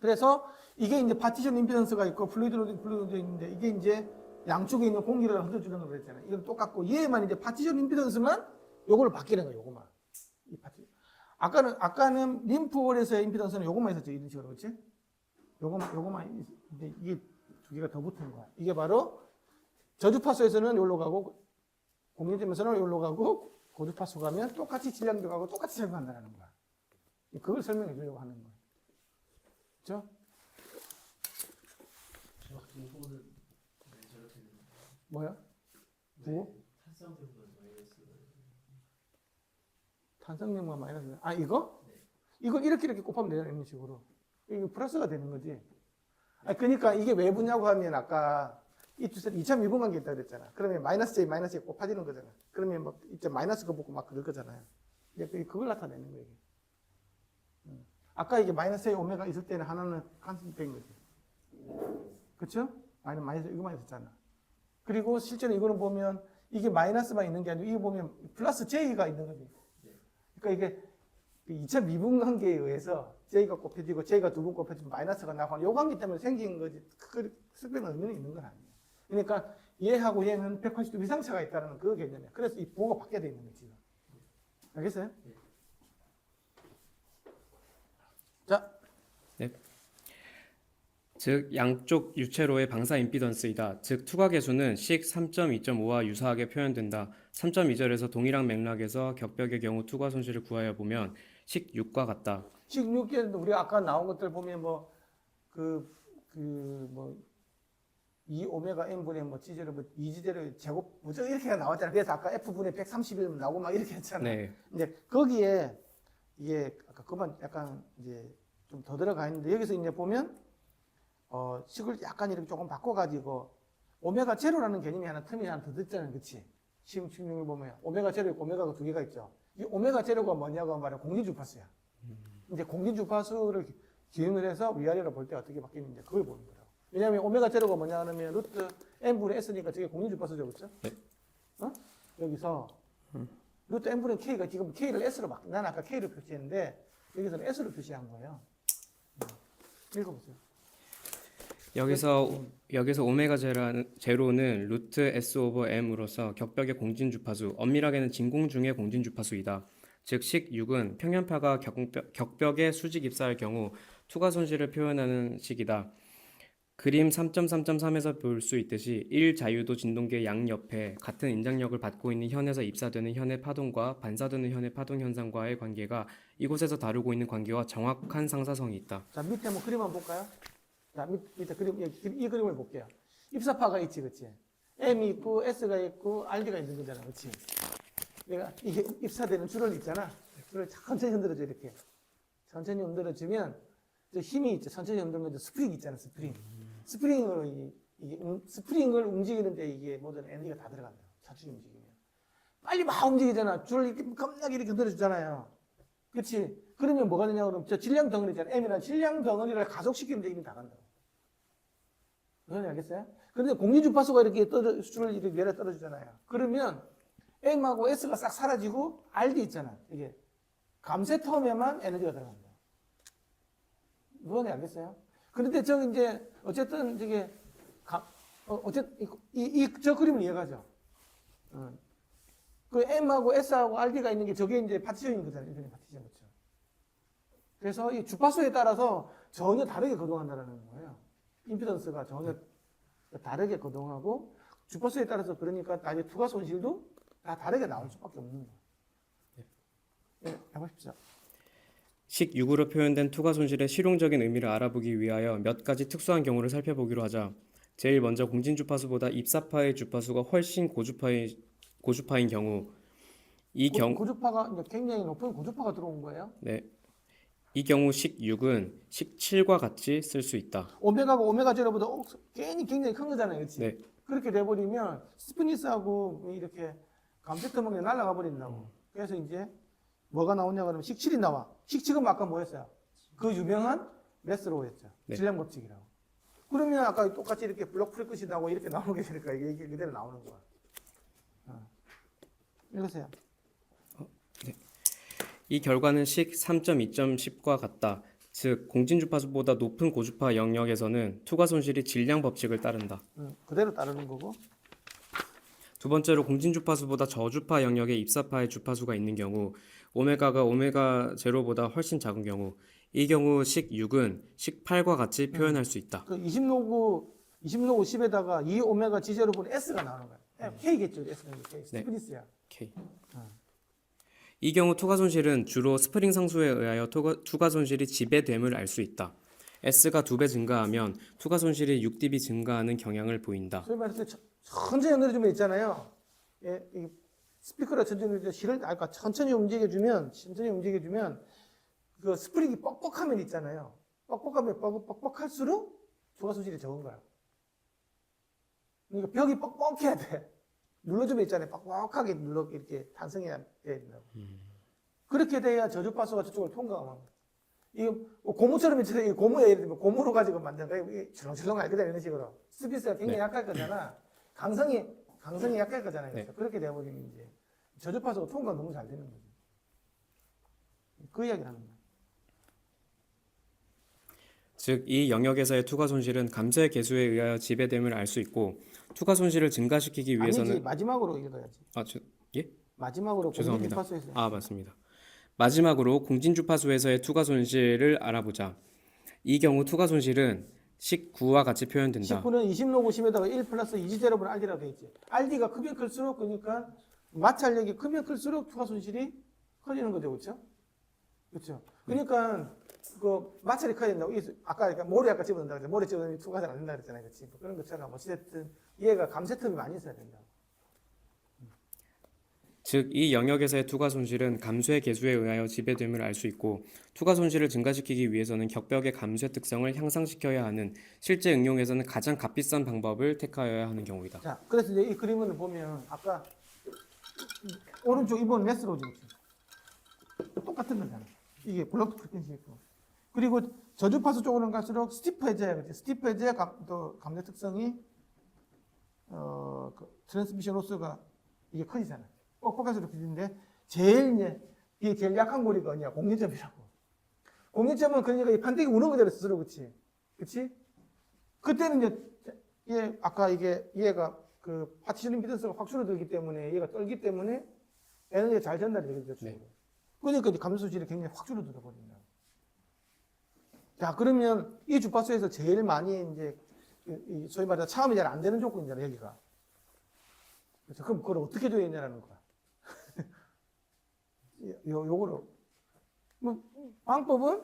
그래서 이게 이제 파티션 임피던스가 있고 플루이드 로딩 있는데 이게 이제 양쪽에 있는 공기를 흘려주는 거 그랬잖아요. 이건 똑같고 얘만 이제 파티션 임피던스만 요걸 바뀌는 거예요. 요거만. 이 파티. 아까는 림프홀에서의 임피던스는 요거만 있었죠. 이런 식으로 그렇지? 요거만 이제 이게 두 개가 더 붙은 거야. 이게 바로 저주파수에서는 요로 가고 공유점에서는 요로 가고 고주파수 가면 똑같이 질량벽하고 똑같이 작용한다는 거야. 그걸 설명해 주려고 하는 거야. 그렇죠? 뭐야? 뭐? 탄성염과 마이너스. 아, 이거? 이거 이렇게 곱하면 되잖아, 이런 식으로. 이게 플러스가 되는 거지. 아, 그러니까 이게 왜 붙냐고 하면 아까 이 두 셋 2.2분 관계 있다고 그랬잖아. 그러면 마이너스 j 곱해지는 거잖아. 그러면 뭐 이제 마이너스 거 붙고 막 그럴 거잖아요. 이제 그걸 나타내는 거예요. 아까 이게 마이너스 j 오메가 있을 때는 하나는 간섭된 거지. 그렇죠? 마이너스 이거만 있었잖아. 그리고 실제로 이거는 보면 이게 마이너스만 있는 게 아니고 이거 보면 플러스 j가 있는 거지. 그러니까 이게 2.2분 관계에 의해서 j가 곱해지고 j가 2분 곱해지면 마이너스가 나고 요 관계 때문에 생긴 거지. 그 특별한 의미는 있는 건 아니에요. 그러니까 얘하고 얘는 180도 이상차가 있다는 그 개념이에요. 그래서 이 부호가 바뀌게 되어 있는 거지. 알겠어요? 자. 네. 즉 양쪽 유체로의 방사 임피던스이다. 즉 투과 계수는 식 3.2.5와 유사하게 표현된다. 3.2절에서 동일한 맥락에서 격벽의 경우 투과 손실을 구하여 보면 식 6과 같다. 식 6개는 우리가 아까 나온 것들 보면 이 오메가 n분의 G제로 2G제로 제곱 무조건 이렇게 나왔잖아요. 그래서 아까 F분의 131 나오고 막 이렇게 했잖아요. 네. 이제 거기에 이게 아까 그만 약간 이제 좀 더 들어가 있는데 여기서 이제 보면 식을 약간 이렇게 조금 바꿔가지고 오메가 제로라는 개념이 하나 틈이 하나 더 듣잖아요. 그치? 시험 측정을 보면 오메가 제로 있고 오메가가 두 개가 있죠. 이 오메가 제로가 뭐냐고 하면 공진주파수야. 이제 공진주파수를 기능을 해서 위아래로 볼 때 어떻게 바뀌는지 그걸 보는 거라고. 왜냐하면 오메가 제로가 뭐냐 하면 루트 n분의 s니까 저게 공진주파수죠. 그렇죠? 네. 여기서 루트 n분의 k가 지금 k를 s로 난 아까 k를 표시했는데 여기서는 s로 표시한 거예요. 읽어보세요. 여기서 오메가 제로는 루트 s 오버 m으로서 격벽의 공진주파수, 엄밀하게는 진공 중의 공진주파수이다. 즉 식 6은 평면파가 격벽에 수직 입사할 경우 투과 손실을 표현하는 식이다. 그림 3.3.3에서 볼 수 있듯이 1자유도 진동계 양옆에 같은 인장력을 받고 있는 현에서 입사되는 현의 파동과 반사되는 현의 파동 현상과의 관계가 이곳에서 다루고 있는 관계와 정확한 상사성이 있다. 자, 밑에 한번 그림 한번 볼까요? 자, 밑에 그림, 이 그림을 볼게요. 입사파가 있지, 그치? M이 있고, S가 있고, RD가 있는 거잖아, 그치? 내가 이게 입사되는 줄을 있잖아. 줄을 천천히 흔들어줘, 이렇게. 천천히 흔들어주면, 저 힘이 있죠. 천천히 흔들면 스프링 있잖아, 스프링. 스프링을 움직이는데 이게 모든 에너지가 다 들어간다. 천천히 움직이면. 빨리 막 움직이잖아. 줄을 이렇게 겁나게 이렇게 흔들어주잖아요. 그치? 그러면 뭐가 되냐고 그러면 저 질량 덩어리잖아. M이란 질량 덩어리를 가속시키는데 이미 다 간다고. 무슨 알겠어요? 그런데 공진주파수가 이렇게 줄을 이렇게 내려 떨어지잖아요. 그러면 M하고 S가 싹 사라지고 RD 있잖아. 이게 감쇄 텀에만 에너지가 들어간다. 무슨 알겠어요? 그런데 저기 이제 어쨌든 저게 어쨌든 저 그림을 이해가죠. 그 M하고 S하고 RD가 있는 게 저게 이제 파티션인 거잖아요. 일종의 파티션 그렇죠. 그래서 이 주파수에 따라서 전혀 다르게 거동한다는 거예요. 임피던스가 전혀 다르게 거동하고 주파수에 따라서 그러니까 나중에 투과 손실도 다 다르게 나올 수밖에 없는 거예요. 네, 해보십시오. 식 6으로 표현된 투과 손실의 실용적인 의미를 알아보기 위하여 몇 가지 특수한 경우를 살펴보기로 하자. 제일 먼저 공진 주파수보다 입사파의 주파수가 훨씬 고주파인 경우 고주파가 이제 굉장히 높은 고주파가 들어온 거예요. 네. 이 경우 식 6은 식 7과 같이 쓸 수 있다. 오메가가 오메가 제로보다 굉장히 큰 거잖아요. 그렇지? 네. 그렇게 돼버리면 스피니스하고 이렇게 감세터먹에 날아가 버린다고. 그래서 이제 뭐가 나오냐 그러면 식 7이 나와. 식 7은 아까 뭐였어요? 그 유명한 메스로우였죠. 네. 질량 법칙이라고. 그러면 아까 똑같이 이렇게 블록 프리퀀시 나오고 이렇게 나오는 게 되니까 이게 그대로 나오는 거야. 읽으세요. 이 결과는 식 3.2.10과 같다. 즉 공진 주파수보다 높은 고주파 영역에서는 투과 손실이 질량 법칙을 따른다. 그대로 따르는 거고. 두 번째로 공진 주파수보다 저주파 영역에 입사파의 주파수가 있는 경우 오메가가 오메가 제로보다 훨씬 작은 경우 이 경우 식 6은 식 8과 같이 표현할 수 있다. 그 20로그 10에다가 2 오메가 G0분의 S가 나오는 거야. K겠죠. S가 K. 스피니스야. K. 이 경우 투과 손실은 주로 스프링 상수에 의하여 투과 손실이 지배됨을 알 수 있다. S가 2배 증가하면 투과 손실이 6dB 증가하는 경향을 보인다. 소위 말해서 천천히 연결해주면 있잖아요. 예, 이 스피커를 천천히 움직여주면 그 스프링이 뻑뻑하면 있잖아요. 뻑뻑하면 뻑뻑할수록 투과 손실이 적은 거야. 그러니까 벽이 뻑뻑해야 돼. 눌러주면 있잖아요. 뻑뻑하게 이렇게 탄성해야 된다고. 그렇게 돼야 저주파수가 저쪽을 통과하면. 이거 고무처럼 있잖아요. 고무에 예를 들면 고무로 가지고 만든 거예요. 이게 철렁철렁 할 거다 이런 식으로. 스피스가 굉장히 약할 거잖아. 강성이 약할 거잖아요. 그래서 그렇게 되어버리면 이제 저주파수가 통과가 너무 잘 되는 거죠. 그 이야기를 하는 거예요. 즉, 이 영역에서의 투과 손실은 감소의 계수에 의하여 지배됨을 알 수 있고 투과 손실을 증가시키기 위해서는 아니지, 마지막으로 읽어야지. 예? 마지막으로 죄송합니다. 공진주파수에서. 맞습니다. 마지막으로 공진주파수에서의 투과 손실을 알아보자. 이 경우 투과 손실은 식 9와 같이 표현된다. 19는 20로그 10에다가 1 플러스 2G0분의 RD라고 되어 있지. RD가 크면 클수록 그러니까 마찰력이 크면 클수록 투과 손실이 커지는 거죠. 그렇죠? 그렇죠. 그러니까 그 마찰이 커야 된다고. 아까 모래 집어넣는다 그랬잖아요. 모래 집어넣으면 투과가 잘 안 된다 그랬잖아요. 그렇지? 뭐 그런 것처럼 어찌됐든 얘가 감세텀이 많이 있어야 된다. 즉, 이 영역에서의 투과 손실은 감소의 계수에 의하여 지배됨을 알 수 있고 투과 손실을 증가시키기 위해서는 격벽의 감쇄 특성을 향상시켜야 하는 실제 응용에서는 가장 값비싼 방법을 택하여야 하는 경우이다. 자, 그래서 이제 이 그림을 보면 아까 오른쪽 이번 메스로지 똑같은 거잖아. 이게 블록 프리퀀시 있고. 그리고 저주파수 쪽으로는 갈수록 스티프해져야 그렇지. 스티프해져야 또 감쇄 특성이 그 트랜스미션 로스가 이게 커지잖아. 뻑뻑할수록 커지는데 이게 제일 약한 고리가 어디냐? 공리점이라고. 공리점은 그러니까 이 판때기 우는 그대로 스스로 그렇지. 그렇지? 그때는 이제 아까 얘가 그 파티션 임피던스가 확 줄어들기 때문에 얘가 떨기 때문에 에너지가 잘 전달이 되겠죠. 네. 그러니까 이제 감소 소실이 굉장히 확 줄어들어 버린다. 자, 그러면 이 주파수에서 제일 많이 이제 소위 말해서 차음이 잘 안 되는 조건이잖아, 여기가. 그래서 그럼 그걸 어떻게 줘야 되냐는 거야. 요거로. 뭐, 방법은?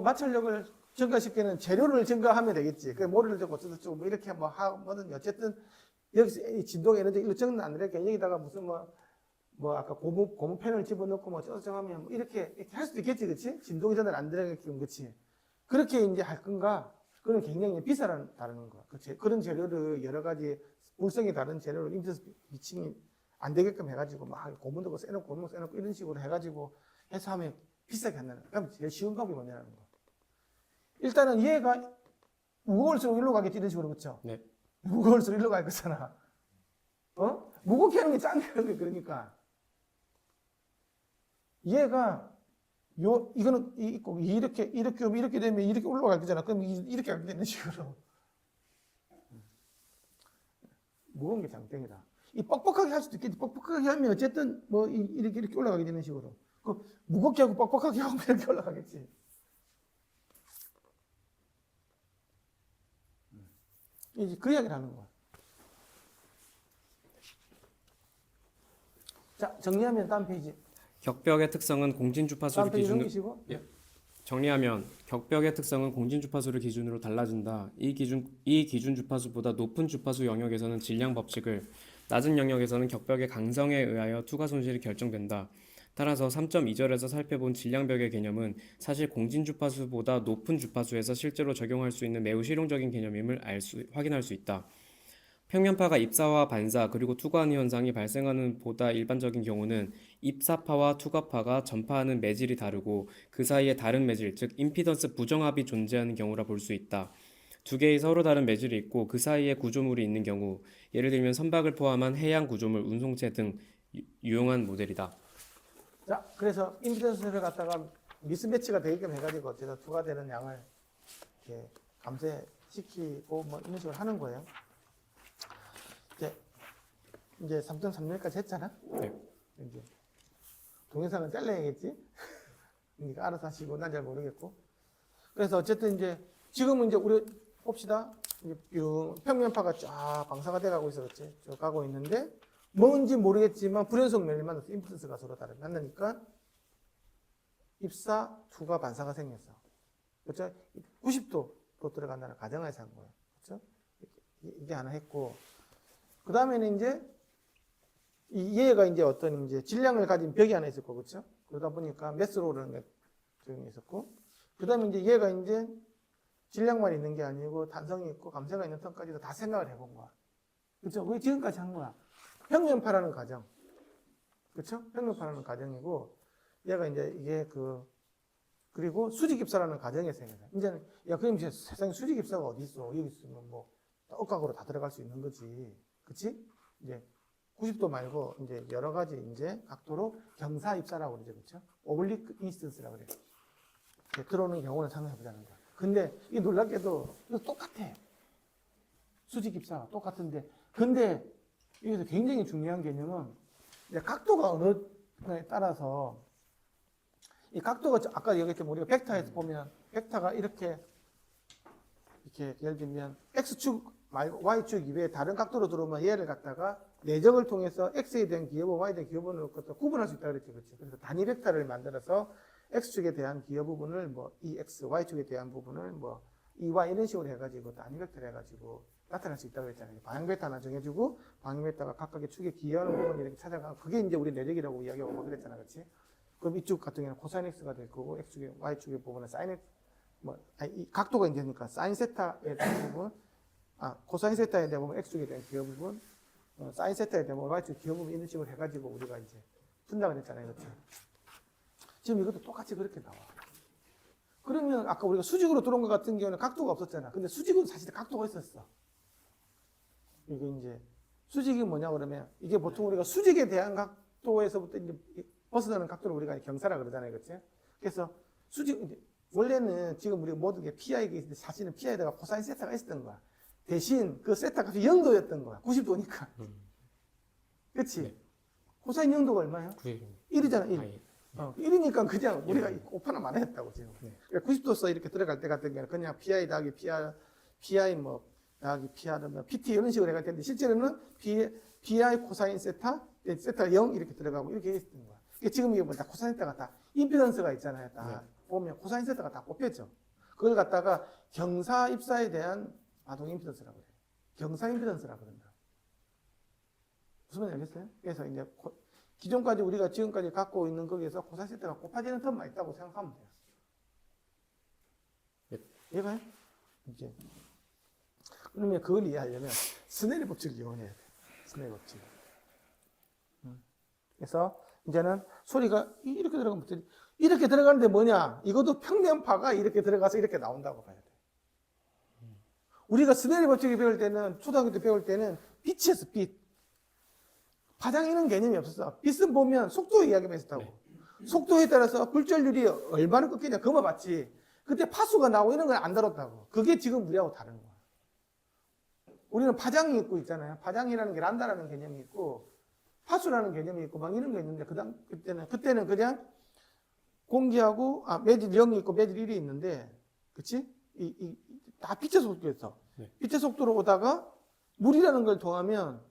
마찰력을 증가시키는 재료를 증가하면 되겠지. 그 모래를 좀 어쩌고저쩌고 뭐 이렇게 뭐든 어쨌든 여기서 이 진동 에너지 일정은 안 되니까 여기다가 무슨 뭐 아까 고무펜을 집어넣고 뭐 어쩌고저쩌고 하면 뭐 이렇게 할 수도 있겠지, 그치? 진동이 전달 안 되게끔, 그치? 그렇게 이제 할 건가? 그건 굉장히 비싸다는 거야. 그런 재료를 여러 가지 불성이 다른 재료를 임피던스 미칭이 안 되게끔 해가지고 막 고무도 써놓고 이런 식으로 해가지고 해서 하면 비싸게 한다는 거야. 그럼 제일 쉬운 방법이 뭐냐는 거야. 일단은 얘가 무거울수록 일로 가겠지, 이런 식으로, 그쵸? 네. 무거울수록 일로 갈 거잖아. 무겁게 하는 게 짱이라는 거야, 그러니까. 얘가, 이거는 이렇게 되면 이렇게 올라갈 거잖아. 그럼 이렇게 하게 되는 식으로. 무거운 게 장땡이다. 이 뻑뻑하게 할 수도 있겠지. 뻑뻑하게 하면 어쨌든 뭐 이렇게 올라가게 되는 식으로. 그 무겁게 하고 뻑뻑하게 하고 이렇게 올라가겠지. 이제 그 이야기를 하는 거야. 자, 정리하면 다음 페이지. 격벽의 특성은 다음 공진주파수를 페이지 기준으로 넘기시고. 정리하면 격벽의 특성은 공진주파수를 기준으로 달라진다. 이 기준 주파수보다 높은 주파수 영역에서는 질량 법칙을, 낮은 영역에서는 격벽의 강성에 의하여 투과 손실이 결정된다. 따라서 3.2절에서 살펴본 질량벽의 개념은 사실 공진주파수보다 높은 주파수에서 실제로 적용할 수 있는 매우 실용적인 개념임을 확인할 수 있다. 평면파가 입사와 반사 그리고 투과하는 현상이 발생하는 보다 일반적인 경우는 입사파와 투과파가 전파하는 매질이 다르고 그 사이에 다른 매질, 즉 임피던스 부정합이 존재하는 경우라 볼 수 있다. 두 개의 서로 다른 매질이 있고 그 사이에 구조물이 있는 경우, 예를 들면 선박을 포함한 해양 구조물, 운송체 등 유용한 모델이다. 자, 그래서 임피던스를 갖다가 미스매치가 되게끔 해가지고 어쨌든 투과되는 양을 이렇게 감쇄시키고 뭐 이런 식으로 하는 거예요. 이제 3.3절까지 했잖아? 네. 이제 동영상은 잘라야겠지? 그러니까 알아서 하시고 난 잘 모르겠고. 그래서 어쨌든 이제 지금은 이제 우리 봅시다. 이제 평면파가 쫙 방사가 돼가고 있어, 그렇지? 쭉 가고 있는데 뭔지 모르겠지만 불연속 면을 만나서 임피던스가 서로 다르게 만나니까 입사, 투과, 반사가 생겼어. 그렇죠? 90도 들어간다는 가정하에서 한 거예요. 그렇죠? 이게 하나 했고, 그 다음에는 이제 얘가 이제 어떤 이제 질량을 가진 벽이 하나 있었고, 그렇죠? 그러다 보니까 메스로라는 게 적용이 있었고, 그 다음에 이제 얘가 이제 질량만 있는 게 아니고 탄성이 있고 감쇄가 있는 턴까지도 다 생각을 해본 거야. 그렇죠? 그게 지금까지 한 거야. 평면파라는 가정. 그렇죠? 평면파라는 가정이고, 얘가 이제 이게 그리고 수직입사라는 가정에서 생겨서 이제는 야, 그럼 이제 세상에 수직입사가 어디 있어? 여기 있으면 뭐 억각으로 다 들어갈 수 있는 거지. 그렇지? 이제 90도 말고 이제 여러 가지 이제 각도로 경사입사라고 그러죠. 그렇죠? 오블리크 인스턴스라고 그래요. 들어오는 경우는 상상해 보자는 거야. 근데 이 놀랍게도 이거 똑같아. 수직입사가 똑같은데, 근데 여기서 굉장히 중요한 개념은 이제 각도가 어느에 따라서 이 각도가 아까 얘기했지만 우리가 벡터에서 보면 벡터가 이렇게 예를 들면 x축 말고 y축 이외에 다른 각도로 들어오면 얘를 갖다가 내적을 통해서 x에 대한 기여분, y에 대한 기여분을 구분할 수 있다 그랬죠. 그렇죠? 그래서 단위 벡터를 만들어서 x축에 대한 기여 부분을 뭐 ex, y축에 대한 부분을 뭐 ey 이런 식으로 해가지고 단위 벡터를 해가지고 나타낼 수 있다고 그랬잖아요. 방향 벡터 하나 정해주고 방향 벡터가 각각의 축에 기여하는 부분을 이렇게 찾아가고 그게 이제 우리 내적이라고 이야기하고 뭐 그랬잖아. 그렇지? 그럼 이쪽 같은 경우는 코사인 x가 될 거고 x축의 y축의 부분은 사인 x 이 각도가 이제니까 사인 세타에 대한 부분, 코사인 세타에 대한 부분 x축에 대한 기여 부분, 사인 세타에 대한 y축 기여 부분 이런 식으로 해가지고 우리가 이제 푼다고 했잖아요. 그렇죠? 지금 이것도 똑같이 그렇게 나와. 그러면 아까 우리가 수직으로 들어온 것 같은 경우는 각도가 없었잖아. 근데 수직은 사실 각도가 있었어. 이게 이제 수직이 뭐냐 그러면 이게 보통 우리가 수직에 대한 각도에서부터 이제 벗어나는 각도를 우리가 경사라 그러잖아요. 그렇지? 그래서 수직, 이제 원래는 지금 우리가 모든 게 PI가 있는데 사실은 PI에다가 코사인 세타가 있었던 거야. 대신 그 세타 값이 0도였던 거야. 90도니까. 그치? 네. 코사인 0도가 얼마야? 1이잖아, 1. 1이니까 그냥 우리가 곱하나 만했다고 지금. 네. 90도 이렇게 들어갈 때 같은 경우는 그냥 PI 더하기 PI 뭐 더하기 PR 뭐 PT 이런 식으로 해갈 텐데 실제로는 PI 코사인 세타, 세타 0 이렇게 들어가고 이렇게 했던 거야. 지금 이게 뭐다 코사인 세타가 다 임피던스가 있잖아요. 다 보면 코사인 세타가 다 꼽혔죠. 그걸 갖다가 경사 입사에 대한 아동 임피던스라고 그래요. 경사 임피던스라고 그런다. 무슨 말인지 알겠어요? 그래서 이제 기존까지 우리가 지금까지 갖고 있는 거기에서 코사인 세타가 곱해지는 텀만 있다고 생각하면 돼요. 이해가요? 이제 그러면 그걸 이해하려면 스넬의 법칙을 이용해야 돼. 스넬의 법칙. 그래서 이제는 소리가 이렇게 들어가면 이렇게 들어가는데 뭐냐? 이것도 평면파가 이렇게 들어가서 이렇게 나온다고 봐야 돼. 우리가 스넬의 법칙을 배울 때는 초등학교 때 배울 때는 빛이었어. 빛. 파장 이런 개념이 없었어. 빛은 보면 속도 이야기만 했었다고. 속도에 따라서 굴절률이 얼마나 꺾이냐 그만 봤지. 그때 파수가 나오고 이런 건 안 다뤘다고. 그게 지금 우리하고 다른 거야. 우리는 파장이 있고 있잖아요. 파장이라는 게 란다라는 개념이 있고 파수라는 개념이 있고 막 이런 거 있는데 그때는 그냥 공기하고 매질 0이 있고 매질 1이 있는데 그치? 다 빛의 속도였어. 네. 빛의 속도로 오다가 물이라는 걸 더하면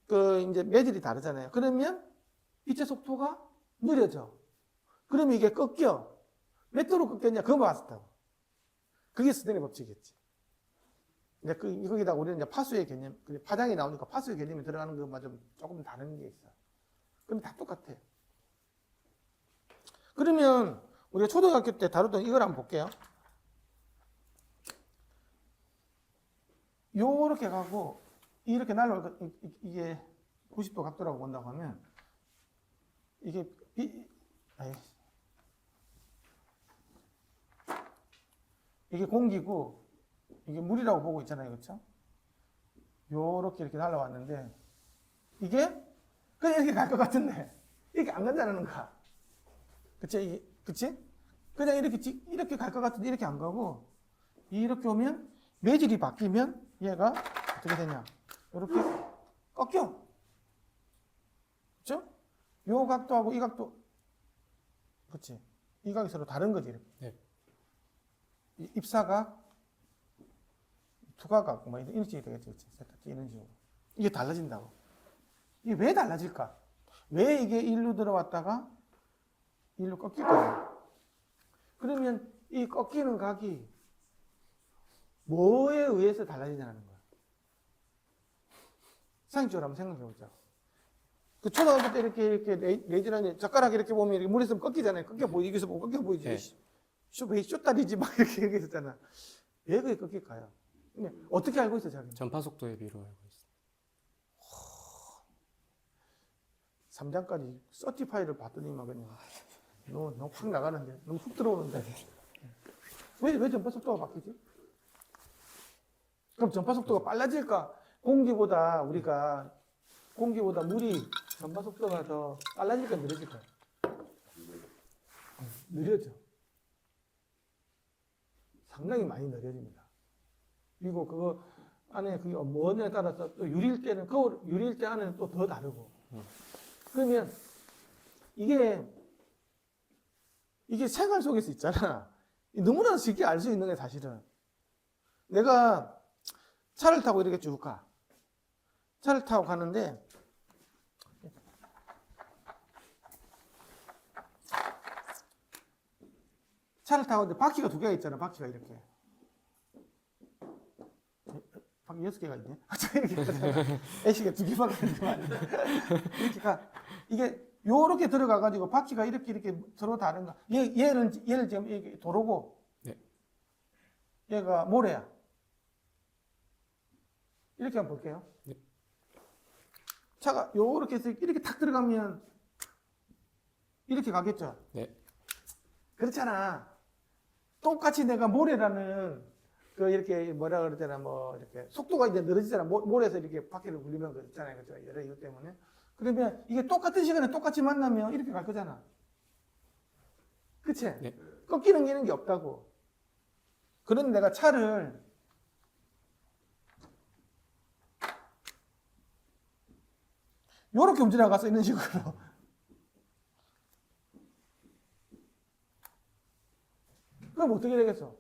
그 이제 매질이 다르잖아요. 그러면 빛의 속도가 느려져. 그러면 이게 꺾여. 몇 도로 꺾였냐? 그거 봤었다고. 그게 스넬의 법칙이었지. 이제 거기다 우리는 이제 파수의 개념, 파장이 나오니까 파수의 개념이 들어가는 것만 좀 조금 다른 게 있어. 그럼 다 똑같아. 그러면 우리가 초등학교 때 다루던 이걸 한번 볼게요. 요렇게 가고 이렇게 날라올 이게 90도 각도라고 본다고 하면 이게 이게 공기고 이게 물이라고 보고 있잖아요. 그렇죠? 요렇게 이렇게 날라왔는데 이게 그냥 이렇게 갈 것 같은데 이렇게 안 간다는 거야. 그치? 그치? 그냥 이렇게 갈 것 같은데 이렇게 안 가고 이렇게 오면 매질이 바뀌면 얘가 어떻게 되냐? 이렇게 꺾여. 그쵸? 요 각도하고 이 각도, 그치? 이 각이 서로 다른 거지. 이렇게. 네. 입사각, 투각각, 뭐 이런 식이 되겠지. 그치? 이런 식으로. 이게 달라진다고. 이게 왜 달라질까? 왜 이게 일로 들어왔다가 일로 꺾일까? 그러면 이 꺾이는 각이 뭐에 의해서 달라지냐는 거야. 상식적으로 한번 생각해 보자. 그 초등학교 때 이렇게 레이저라니 젓가락 이렇게 보면 이렇게 물에서 꺾이잖아요. 꺾여 보이지. 여기서 보고 꺾여 보이지. 네. 왜 쇼다리지 막 이렇게 얘기했었잖아. 왜 그게 꺾일까요? 근데 어떻게 알고 있어, 자기는? 전파 속도에 비로 알고 있습니다. 3장까지 서티파이를 봤더니만 그냥 너무 확 나가는데, 너무 훅 들어오는데. 왜 전파 속도가 바뀌지? 그럼 전파 속도가 빨라질까? 공기보다 물이 전파 속도가 더 빨라질까, 느려질까? 느려져. 상당히 많이 느려집니다. 그리고 그거 안에 그게 뭐냐에 따라서 또 유리일 때는 유리일 때 안에는 또 더 다르고. 그러면 이게 생활 속에서 있잖아. 너무나 쉽게 알 수 있는 게 사실은. 내가 차를 타고 이렇게 쭉 가. 차를 타고 가는데 차를 타고 있는데 바퀴가 두 개가 있잖아. 바퀴가 이렇게. 바퀴 6개가 있네. 이렇게 가잖아. 애쉬가 두 개밖에 안 돼. 이렇게 가. 이게 요렇게 들어가가지고 바퀴가 이렇게 서로 다른 거. 얘를 지금 이게 도로고. 네. 얘가 모래야. 이렇게 한번 볼게요. 네. 차가 요렇게 해서 이렇게 탁 들어가면 이렇게 가겠죠. 네. 그렇잖아. 똑같이 내가 모래라는 이렇게 뭐라 그러잖아. 뭐 이렇게 속도가 이제 늘어지잖아. 모래에서 이렇게 바퀴를 굴리면 그렇잖아요. 그렇죠. 여러 이유 때문에. 그러면 이게 똑같은 시간에 똑같이 만나면 이렇게 갈 거잖아. 그치? 네. 꺾이는 게 없다고. 그런데 내가 차를 요렇게 움직여가서 이런 식으로. 그럼 어떻게 되겠어?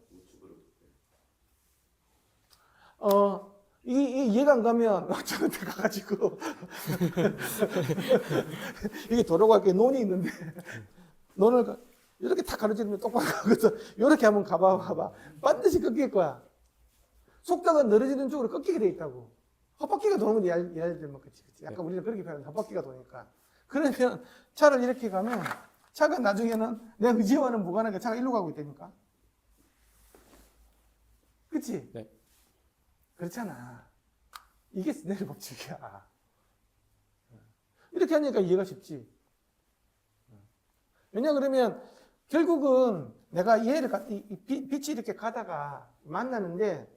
이해가 안 가면 저한테 가가지고 이게 도로가 이렇게 논이 있는데 논을 이렇게 탁 가로지르면 똑바로 가거든. 이렇게 한번 가봐. 반드시 꺾일 거야. 속도가 늘어지는 쪽으로 꺾이게 돼 있다고. 헛바퀴가 도는 건 예를 들면 그치. 약간 우리는 그렇게 표현해. 헛바퀴가 도니까. 그러면 차를 이렇게 가면 차가 나중에는 내 의지와는 무관하게 차가 일로 가고 있다니까. 그치? 네. 그렇잖아. 이게 스넬의 법칙이야. 이렇게 하니까 이해가 쉽지. 왜냐 그러면 결국은 내가 빛이 이렇게 가다가 만나는데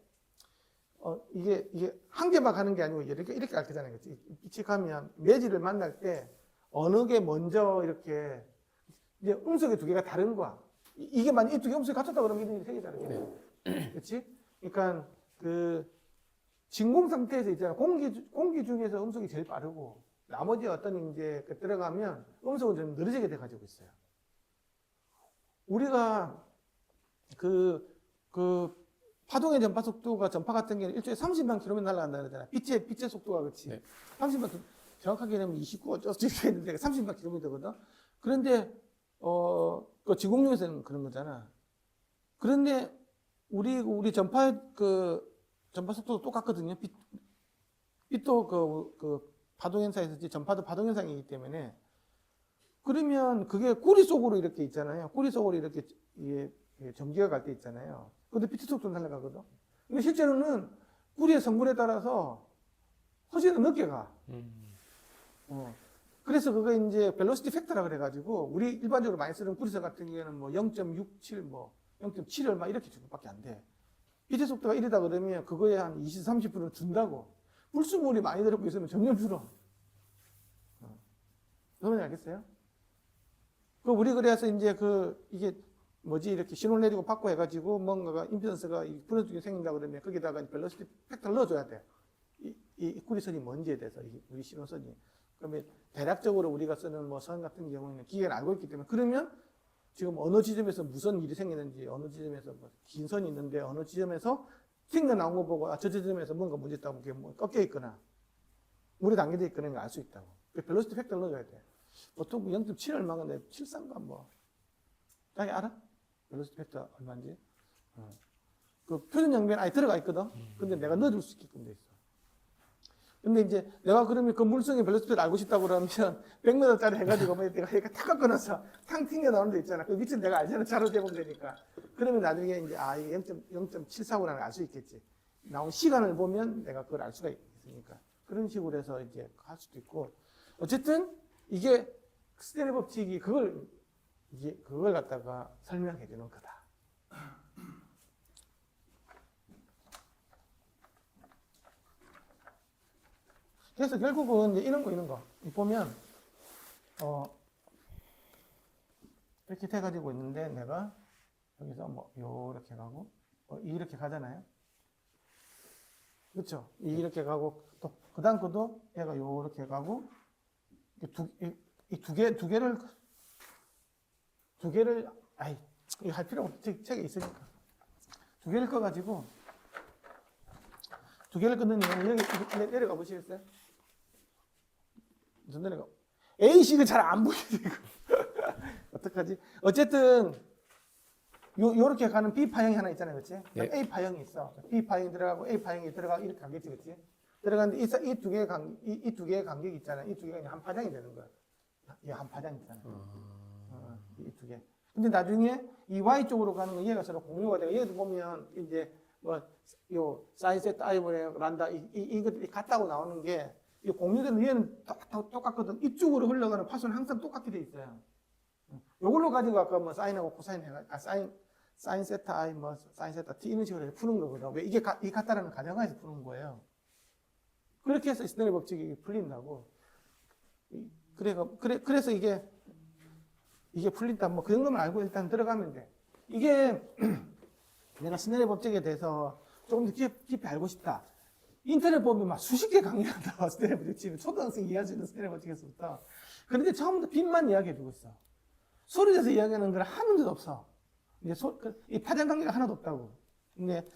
이게 한 개만 가는 게 아니고 이렇게 갈 거잖아요. 빛이 가면 매질을 만날 때 어느 게 먼저 이렇게 이제 음속의 두 개가 다른 거야. 이게 만약 이 두 개 음속이 같았다 그러면 이런 세 개 다르겠네. 그렇지? 그러니까 진공 상태에서 있잖아. 공기 중에서 음속이 제일 빠르고, 나머지 어떤 이제 들어가면 음속은 좀 느려지게 돼가지고 있어요. 우리가 그 파동의 전파 속도가 전파 같은 경우는 일주일에 30만 킬로미터 날아간다 그러잖아. 빛의 속도가 그렇지. 네. 30만 정확하게는 29 어쩌고 했는데 30만 킬로미터거든. 그런데 그 지공용에서는 그런 거잖아. 그런데 우리 전파 속도도 똑같거든요. 빛도 그 파동 현상에서 전파도 파동 현상이기 때문에, 그러면 그게 꾸리 속으로 이렇게 있잖아요. 꾸리 속으로 이렇게 전기가 갈 때 있잖아요. 근데 빛의 속도는 날아가거든. 근데 실제로는 꾸리의 성분에 따라서 훨씬 더 늦게 가. 그래서 그거 이제 벨로시티 팩터라 그래가지고, 우리 일반적으로 많이 쓰는 꾸리석 같은 경우에는 뭐 0.67, 뭐 0.7 막 이렇게 정도밖에 안 돼. 빛의 속도가 1이다 그러면 그거에 한 20, 30%는 준다고. 불순물이 많이 들어있고 있으면 점점 줄어. 여러분 알겠어요? 우리 그래서 이제 이게 뭐지, 이렇게 신호를 내리고 받고 해가지고 뭔가가 임피던스가 분해 중에 생긴다 그러면 거기다가 벨로시티 팩터를 넣어줘야 돼. 이 꾸리선이 뭔지에 대해서, 우리 신호선이. 그러면 대략적으로 우리가 쓰는 뭐 선 같은 경우에는 기계를 알고 있기 때문에, 그러면 지금 어느 지점에서 무슨 일이 생기는지, 어느 지점에서 뭐 긴 선이 있는데 어느 지점에서 튕겨나온 거 보고, 저 지점에서 뭔가 문제 있다고, 그게 뭐 꺾여 있거나 물에 담겨져 있거나 알 수 있다고. 벨로시티 팩터를 넣어줘야 돼. 보통 0.7 얼마가 내 73가 뭐. 자기 알아? 벨로시티 팩터 얼마인지? 그 표준 양변 아예 들어가 있거든? 근데 내가 넣어줄 수 있게끔 돼 있어. 근데 이제 내가 그러면 그 물성의 벨로시티 팩터를 알고 싶다고 그러면 100m짜리 해가지고 내가 이렇게 탁 끊어서 탕 튕겨 나오는 데 있잖아. 그 위치는 내가 알잖아. 자로 재보면 되니까. 그러면 나중에 이제 이게 0.749라는 걸 알 수 있겠지. 나온 시간을 보면 내가 그걸 알 수가 있으니까. 그런 식으로 해서 이제 할 수도 있고. 어쨌든 이게 스테리 법칙이 그걸 갖다가 설명해 주는 거다. 그래서 결국은 이제 이런 거 보면 이렇게 돼가지고 있는데, 내가 여기서 뭐 요렇게 가고 이렇게 가잖아요. 그렇죠? 이렇게 가고, 또 그다음 것도 얘가 요렇게 가고, 이 두 개를 이거 할 필요 없지. 책에 있으니까. 두 개를 꺼가지고, 두 개를 끊는 이유는 여기 내려가 보시겠어요? 무슨 내려가? A식을 잘 안 보이지. 어떡하지? 어쨌든 요렇게 가는 B 파형이 하나 있잖아요. 그렇지? 네. A 파형이 있어. B 파형이 들어가고 A 파형이 들어가고 이렇게 가겠지. 그렇지? 들어가는데 이 두 개의 간격이 있잖아요. 이 두 개가 한 파장이 되는 거야. 이 한 파장 있잖아요. 이 두 개. 근데 나중에 이 Y 쪽으로 가는 거 얘가 서로 공유가 돼요. 얘도 보면 이제 요 사인 세타 아이브레 란다 이것들이 같다고 나오는 게, 이 공유되는 얘는 똑같거든. 이쪽으로 흘러가는 파수는 항상 똑같게 돼 있어요. 요걸로 가지고 아까 뭐 사인하고 코사인 사인 세타 I 뭐 사인 세타 T 이런 식으로 푸는 거거든. 왜 이게 같다라는 가정하에서 푸는 거예요. 그렇게 해서 스네일 법칙이 풀린다고. 그래서 이게 풀린다. 뭐 그 정도만 알고 일단 들어가면 돼. 이게 내가 스네일 법칙에 대해서 조금 더 깊이 알고 싶다. 인터넷 보면 막 수십 개 강의가 나와. 스네일 법칙. 초등학생이 이해할 수 있는 스네일 법칙에서부터. 그런데 처음부터 빛만 이야기해주고 있어. 소리내서 이야기하는 걸 한 문제도 없어. 이제 이 파장 관계가 하나도 없다고. 근데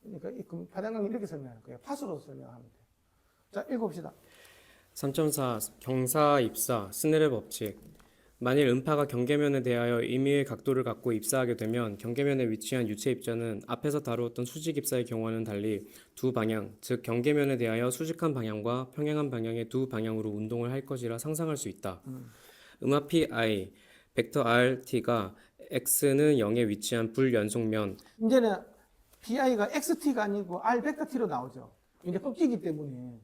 그러니까 이 파장 관계 이렇게 설명할 거예요. 파수로 설명하면 돼. 자, 읽어봅시다. 3.4 경사 입사 스네르 법칙. 만일 음파가 경계면에 대하여 임의의 각도를 갖고 입사하게 되면 경계면에 위치한 유체 입자는 앞에서 다루었던 수직 입사의 경우와는 달리 두 방향, 즉 경계면에 대하여 수직한 방향과 평행한 방향의 두 방향으로 운동을 할 것이라 상상할 수 있다. 음화 PI, 벡터 RT가 X는 0에 위치한 불연속면. 이제는 PI가 XT가 아니고 R 벡터 T로 나오죠. 이제 꺾이기 때문에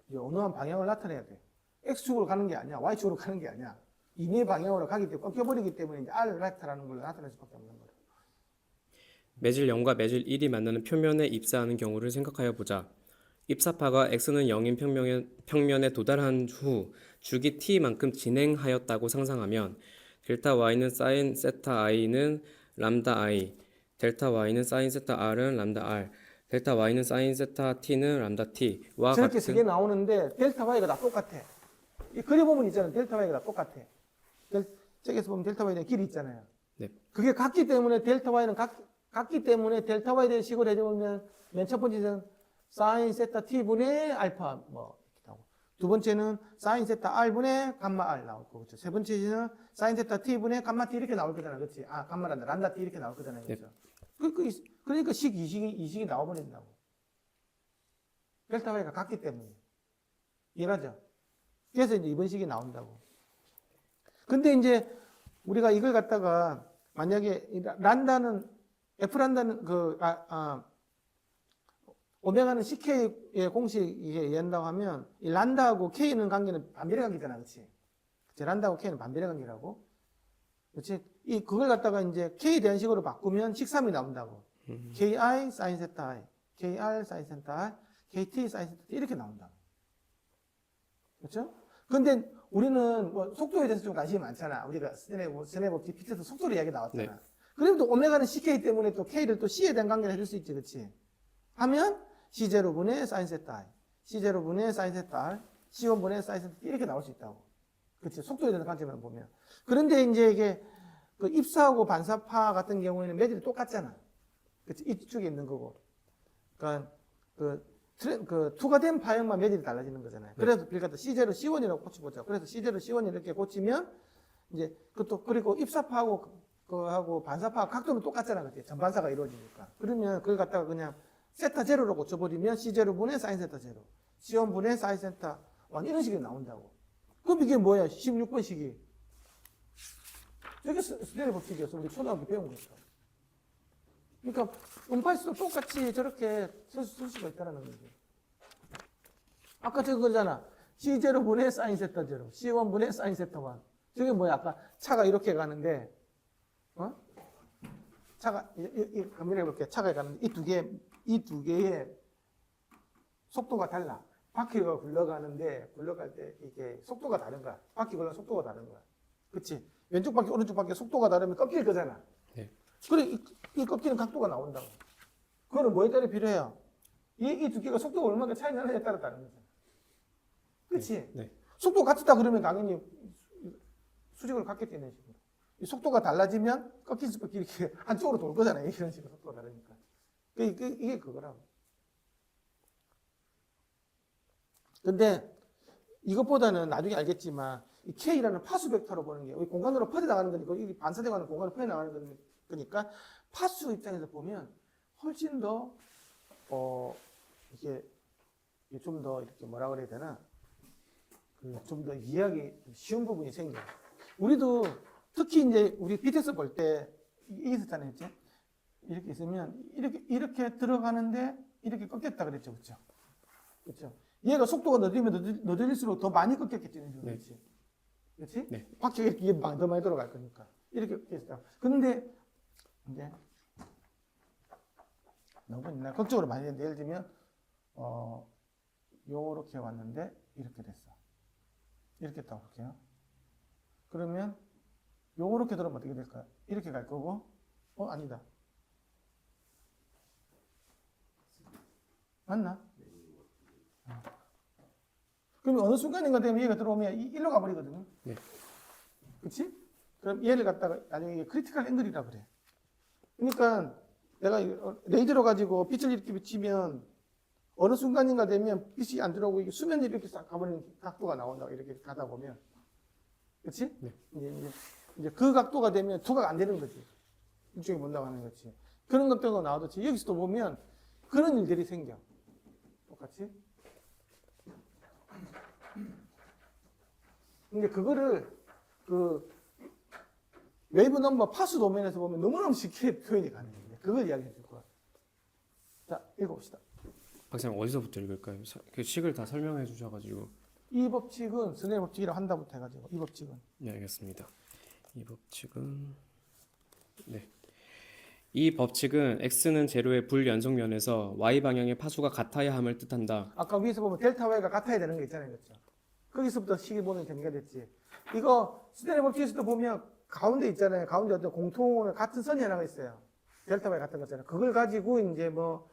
이제 어느 한 방향을 나타내야 돼. X축으로 가는 게 아니야. Y축으로 가는 게 아니야. 임의 방향으로 가기 때문에 꺾여버리기 때문에 이제 R 벡터라는 걸로 나타낼 수밖에 없는 거예요. 매질 0과 매질 1이 만나는 표면에 입사하는 경우를 생각하여 보자. 입사파가 X는 0인 평면에 도달한 후 주기 T만큼 진행하였다고 상상하면 델타 Y는 사인 세타 I는 람다 I, 델타 Y는 사인 세타 R은 람다 R, 델타 y는 사인 세타 t는 람다 t와 저렇게 세 개 같은 나오는데 델타 Y가 다 똑같아. 이 그려보면 있잖아요. 델타 Y가 다 똑같아. 저기서 보면 델타 Y에 길이 있잖아요. 네. 그게 같기 때문에 델타 Y는 같기 때문에 델타 Y에 대해 식을 해주면 맨 첫 번째는 사인 세타 T분의 알파 뭐 이렇게 나오고 두 번째는 사인 세타 R분의 감마 R 나올 거고 그렇죠. 세 번째는 사인 세타 T분의 감마 T 이렇게 나올 거잖아. 그렇지? 아, 감마란다. 란다 T 이렇게 나올 거잖아요. 그렇죠? 그러니까 이식이 나와버린다고. 델타 Y가 같기 때문에. 이해가죠? 그래서 이제 이번 식이 나온다고. 근데 이제 우리가 이걸 갖다가 만약에 란다는 F란다는 오메가는 CK의 공식에 의한다고 하면 이 란다하고 K는 관계는 반비례 관계잖아. 그렇지? 란다하고 K는 반비례 관계라고. 그렇지? 그걸 갖다가 이제 K 대안식으로 바꾸면 식삼이 나온다고. KI 사인 세타 I, KR 사인 세타 I, KT 사인 세타 T 이렇게 나온다고. 그렇죠? 근데 우리는 뭐 속도에 대해서 좀 관심이 많잖아. 우리가 스네법 PT에서 속도를 이야기 나왔잖아. 네. 그래도 오메가는 CK 때문에 또 K를 또 C에 대한 관계를 해줄 수 있지, 그렇지? 하면 C0분의 사인 세타 I, C0분의 사인 세타 R, C1분의 사인 세타 T 이렇게 나올 수 있다고. 그렇지? 속도에 대한 관점을 보면. 그런데 이제 이게 그 입사하고 반사파 같은 경우에는 매질이 똑같잖아. 그렇지? 이쪽에 있는 거고. 그러니까 투가 된 파형만 매질이 달라지는 거잖아요. 그래서 빌 갖다 C0, C1이라고 고쳐보자. 그래서 C0, C1 이렇게 고치면 이제 그것도 그리고 입사파하고 그하고 반사파 각도는 똑같잖아. 그치? 전반사가 이루어지니까. 그러면 그걸 갖다가 그냥 세타 제로로 고쳐버리면 C0분의 사인 세타 제로, C1분의 사인 세타 1 이런 식이 나온다고. 그럼 이게 뭐야? 16번 식이. 저게 스네일 법칙이었어. 우리 초등학교 배운 거였어. 그러니까 음파수도 똑같이 저렇게 쓸 수가 있다는 거지. 아까 저거 거잖아. C0분의 사인 세타 제로, C1분의 사인 세타 1. 저게 뭐야? 아까 차가 이렇게 가는데 차가 한번 해볼게요. 차가 가는데 이 두 개의 속도가 달라. 바퀴가 굴러가는데 굴러갈 때 이게 속도가 다른 거야. 바퀴 굴러 속도가 다른 거야. 그렇지? 왼쪽 바퀴 오른쪽 바퀴 속도가 다르면 꺾일 거잖아. 네. 그래 이 꺾이는 각도가 나온다고. 그거는 뭐에 따라 필요해요? 이 두 개가 속도가 얼마나 차이 나느냐에 따라 다른 거잖아. 그렇지? 네. 속도가 같다 그러면 당연히 수직을 갖게 되는 식으로. 이 속도가 달라지면 꺾일 수밖에 이렇게 한쪽으로 돌 거잖아요. 이런 식으로 속도가 다르니까. 이게 그거라고. 근데 이것보다는 나중에 알겠지만 이 K라는 파수 벡터로 보는 게 우리 공간으로 퍼져나가는 거니까 이 반사되고 하는 공간으로 퍼져나가는 거니까 파수 입장에서 보면 훨씬 더 이게 좀 더 이렇게 뭐라 그래야 되나 좀 더 이해하기 쉬운 부분이 생겨요. 우리도 특히 이제 우리 BTS 볼 때 이게 있었잖아요. 이제 이렇게 있으면 이렇게 들어가는데 이렇게 꺾였다 그랬죠. 그렇죠? 그렇죠? 얘가 속도가 늦어질수록 더 많이 꺾였겠지. 그렇지? 그렇지? 네. 바퀴가 이게 더 많이 돌아갈 거니까. 이렇게 꺾였다. 그런데 이제 너무 옛날 극적으로 많이 했는데 예를 들면 요렇게 왔는데 이렇게 됐어. 이렇게 딱 볼게요. 그러면 요렇게 들어오면 어떻게 될까요? 이렇게 갈 거고 아니다. 맞나? 그러면 어느 순간인가 되면 얘가 들어오면 일로 가버리거든요. 네. 그치? 그럼 얘를 갖다가 나중에 크리티컬 앵글이라 그래. 그러니까 내가 레이저로 가지고 빛을 이렇게 비치면 어느 순간인가 되면 빛이 안 들어오고 이게 수면이 이렇게 싹 가버리는 각도가 나온다고 이렇게 가다 보면. 그치? 네. 이제 그 각도가 되면 투과가 안 되는 거지. 이쪽에 못 나가는 거지. 그런 것들도 나오듯이 여기서도 보면 그런 일들이 생겨. 똑같이. 근데 그거를 웨이브 넘버 파수 도면에서 보면 너무너무 쉽게 표현이 가능해요. 그걸 이야기해 줄 거야. 자, 읽어봅시다. 박사님 어디서부터 읽을까요? 그 식을 다 설명해 주셔가지고. 이 법칙은 스네일 법칙이라고 한다부터 해가지고 이 법칙은 네, 알겠습니다. 이 법칙은 네. 이 법칙은 x는 제로의 불연속면에서 y 방향의 파수가 같아야 함을 뜻한다. 아까 위에서 보면 델타 y가 같아야 되는 게 있잖아요. 그렇죠? 거기서부터 식이 보면 정리가 됐지. 이거 스네일 법칙에서도 보면 가운데 있잖아요. 가운데 어떤 공통의 같은 선이 하나가 있어요. 델타 y 같은 거잖아요. 그걸 가지고 이제 뭐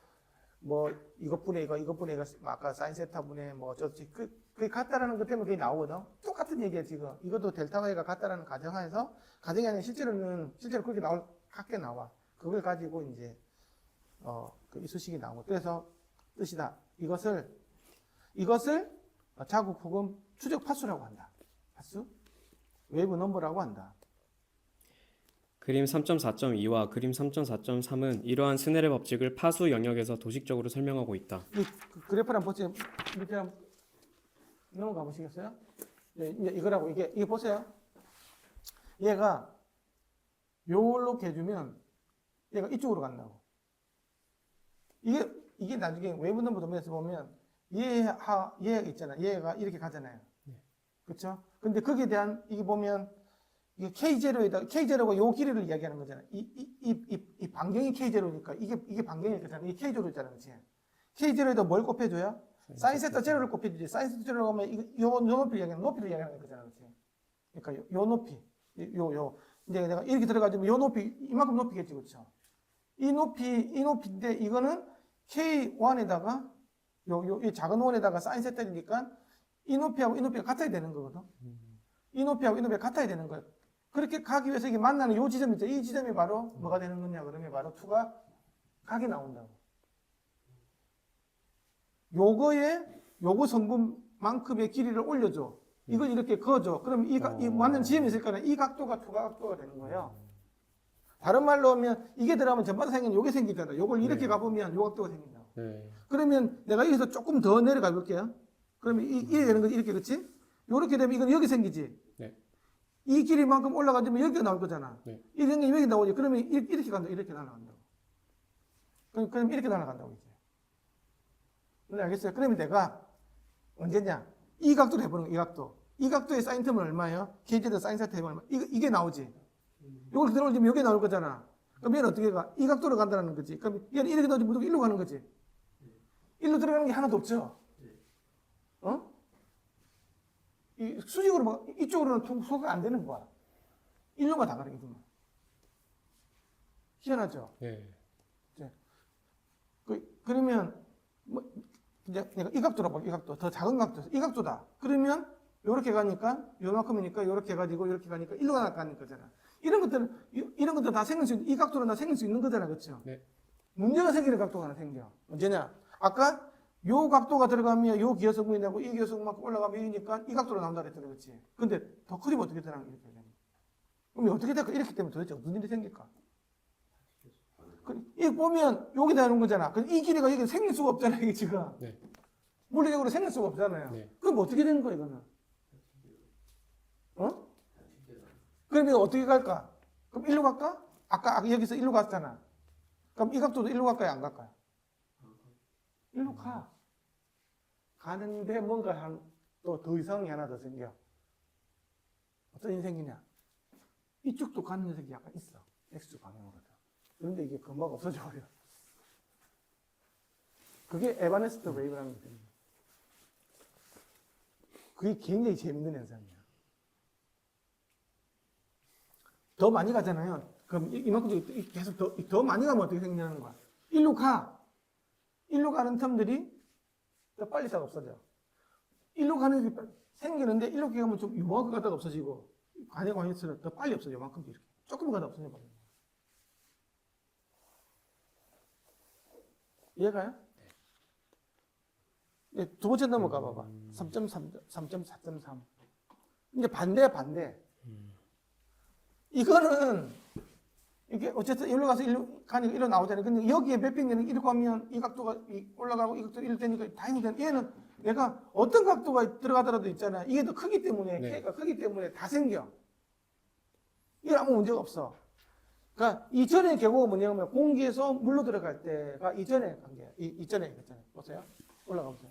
뭐 이것분의 이것분의 이거 아까 사인 세타분의 뭐 어쩌지 그게 같다라는 것 때문에 그게 나오거든. 똑같은 얘기야 지금. 이것도 델타 Y가 같다라는 가정하에서 가정이 아니라 실제로 그렇게 같게 나와. 그걸 가지고 이제 이 수식이 나온 거. 그래서 뜻이다. 이것을 자국 혹은 추적 파수라고 한다. 파수? 웨이브 넘버라고 한다. 그림 3.4.2와 그림 3.4.3은 이러한 스넬의 법칙을 파수 영역에서 도식적으로 설명하고 있다. 그래프를 한번 보세요. 밑에 한번 넘어가 보시겠어요? 이제 이거라고 이게 보세요. 얘가 요렇게 해주면 얘가 이쪽으로 간다고. 이게 나중에 웨이브 넘버 도면에서 보면 얘가 있잖아. 얘가 이렇게 가잖아요. 그렇죠? 근데 거기에 대한 이게 보면 이게 K0가 요 길이를 이야기하는 거잖아. 이 반경이 K0니까 이게 반경일 거잖아. 이게 K0로 있잖아. 그치? K0에다 뭘 곱해줘요? 사인 세타 제로를 곱해주지. 사인 세타 제로로 가면 요 높이를 이야기하는 거잖아. 그치? 그러니까 요 높이. 이제 내가 이렇게 들어가지면 요 높이, 이만큼 높이겠지. 그쵸? 이 높이인데 이거는 K1에다가 이 작은 원에다가 사인 세타니까 이 높이하고 이 높이가 같아야 되는 거거든. 이 높이하고 이 높이가 같아야 되는 거예요. 그렇게 가기 위해서 이게 만나는 요 지점 있죠. 이 지점이 바로 뭐가 되는 거냐 그러면 바로 2가 각이 나온다고. 요거 성분만큼의 길이를 올려줘. 이걸 이렇게 그어줘. 그럼 이 맞는 지점이 있을 거는 이 각도가 2가 각도가 되는 거예요. 다른 말로 하면 이게 들어가면 전반에 생기는 요게 생기잖아. 요걸 이렇게 가보면 요 각도가 생긴다고. 그러면 내가 여기서 조금 더 내려가 볼게요. 그러면 이렇게 되는 거지. 이렇게 그렇지? 요렇게 되면 이건 여기 생기지. 네. 이 길이만큼 올라가면 여기가 나올 거잖아. 네. 이런 게 여기 나오지. 그러면 이렇게 간다. 이렇게 날아간다고. 그럼 이렇게 날아간다고 이제. 네, 알겠어요? 그러면 내가 언제냐? 이 각도로 해보는 거. 이 각도. 이 각도의 사인 텀은 얼마예요? KZ 사인 세타 해보면 얼마? 이게 나오지. 이걸 그대로 올리면 여기 나올 거잖아. 그럼 얘는 어떻게 가? 이 각도로 간다는 거지. 그럼 얘는 이렇게 나오지 무조건 일로 가는 거지. 일로 들어가는 게 하나도 없죠. 이 수직으로 막 이쪽으로는 소가 안 되는 거야. 일로가 다 가는 거야. 희한하죠. 네. 그러면 뭐 이제 내가 이 각도로 봐. 이 각도 더 작은 각도. 이 각도다. 그러면 요렇게 가니까 요만큼이니까 요렇게 해가지고 요렇게 가니까 일로 가는 거잖아. 이런 것들 다 생길 수 있는 이 각도로 다 생길 수 있는 거잖아, 그렇죠? 네. 문제가 생기는 각도가 하나 생겨. 언제냐? 아까 요 각도가 들어가면 요 기여성분이 나고 이 기여성분만큼 올라가면 이니까 이 각도로 나온다 그랬잖아, 그렇지? 근데 더 커지면 어떻게 되나 이렇게 되냐? 그럼 어떻게 될까? 이렇게 되면 도대체 무슨 일이 생길까? 이 보면 여기 나오는 거잖아. 이 길이가 여기 생길 수가 없잖아, 이게 지금. 네. 물리적으로 생길 수가 없잖아요. 네. 그럼 어떻게 되는 거야, 이거는? 그러면 어떻게 갈까? 그럼 일로 갈까? 아까 여기서 일로 갔잖아. 그럼 이 각도도 일로 갈까요? 안 갈까요? 일로 가. 가는데 뭔가 또 더 이상이 하나 더 생겨. 어떤 일이 생기냐? 이쪽도 가는 녀석이 약간 있어. X 방향으로도. 그런데 이게 금방 없어져 버려. 그게 에바네스트 웨이브라는 거거든요. 그게 굉장히 재밌는 현상이야. 더 많이 가잖아요. 그럼 이만큼 계속 더 많이 가면 어떻게 생기냐는 거야. 일로 가. 일로 가는 텀들이 더 빨리 싹 없어져. 일로 가는 게 생기는데 일로 가면 좀 요만큼 가다가 없어지고 관여처럼 더 빨리 없어져. 요만큼도 이렇게. 조금 가다 없어져 버려. 이해가요? 네. 두 번째 넘어가 봐봐. 3.4.3. 이제 반대야, 반대. 이거는, 이게 어쨌든 일로 가서 일로 가니까 일로 나오잖아요. 근데 여기에 매핑되는 이렇게 하면 이 각도가 올라가고 이 각도가 이렇게 되니까 다행히 되는 얘는 내가 어떤 각도가 들어가더라도 있잖아. 이게 더 크기 때문에, 네. K가 크기 때문에 다 생겨. 이게 아무 문제가 없어. 그러니까 이전의 경우가 뭐냐면 공기에서 물로 들어갈 때가 이전의 관계야. 이전에 있잖아요. 보세요. 올라가 보세요.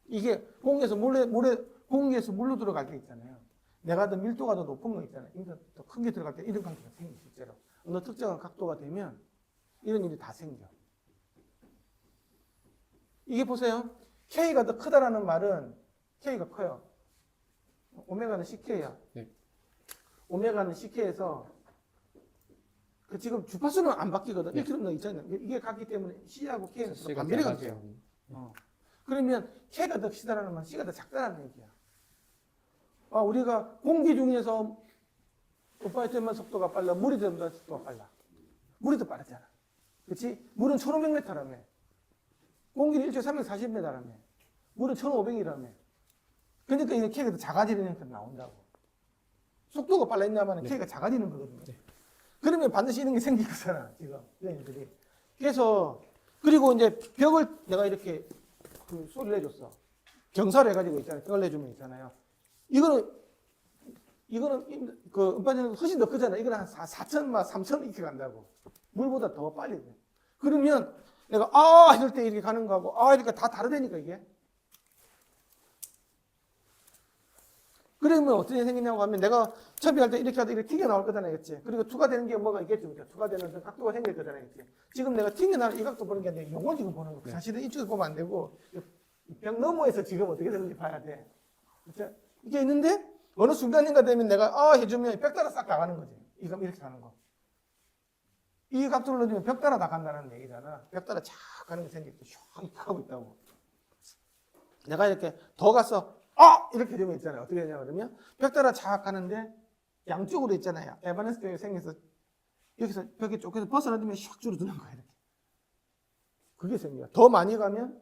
이게 공기에서 물로 들어갈 때 있잖아요. 내가 더 밀도가 더 높은 거 있잖아요. 더 큰 게 들어갈 때 이런 관계가 생겨, 실제로. 어느 특정한 각도가 되면 이런 일이 다 생겨. 이게 보세요. K가 더 크다라는 말은 K가 커요. 오메가는 CK야. 네. 오메가는 CK에서 그 지금 주파수는 안 바뀌거든. 1km 이상이다. 이게 같기 때문에 C하고 K는 서로 C가 반비례가 작아지죠. 돼요. 그러면 K가 더 크다라는 말, C가 더 작다는 얘기야. 우리가 공기 중에서 오빠의 때문에 속도가 빨라, 물이 때문에 속도가 빨라. 물이 더 빠르잖아. 그렇지? 물은 1500m라며. 공기는 1초에 340m라며. 물은 1500이라며. 그러니까 이게 K가 더 작아지는 형태로 나온다고. 속도가 빨라졌냐면 K가 작아지는 거거든요. 그러면 반드시 이런 게 생기잖아, 지금. 얘네들이. 그래서, 그리고 이제 벽을 내가 이렇게 그 소리를 내줬어. 경사를 해가지고 있잖아요. 벽을 내주면 있잖아요. 이거는 그 음반에는 훨씬 더 크잖아. 이거는 한 4천, 3천 이렇게 간다고. 물보다 더 빨리 돼. 그러면 내가 이럴 때 이렇게 가는 거하고 이렇게 다 다르다니까 이게. 그러면 어떻게 생기냐고 하면 내가 첩이할 때 이렇게 하다 이렇게 튕겨 나올 거잖아요. 그치? 그리고 투가 되는 게 뭐가 있겠죠. 투가 되는 그 각도가 생길 거잖아요. 그치? 지금 내가 튕겨 나올 이 각도 보는 게 아니라 요걸 지금 보는 거. 사실은 이쪽에서 보면 안 되고 벽 너머에서 지금 어떻게 되는지 봐야 돼. 그치? 이게 있는데 어느 순간인가 되면 내가 해주면 벽 따라 싹 나가는 거지. 이거 이렇게 가는 거. 이 각도를 넣어주면 벽 따라 나간다는 얘기잖아. 벽 따라 쫙 가는 게 생기고 슉 이렇게 하고 있다고. 내가 이렇게 더 가서 이렇게 되면 있잖아요. 어떻게 되냐 그러면 벽 따라 쫙 가는데 양쪽으로 있잖아요. 에바네스 때문에 생겨서 여기서 벽에 쪽에서 벗어나면 슉 줄어드는 거야. 이렇게. 그게 생겨요. 더 많이 가면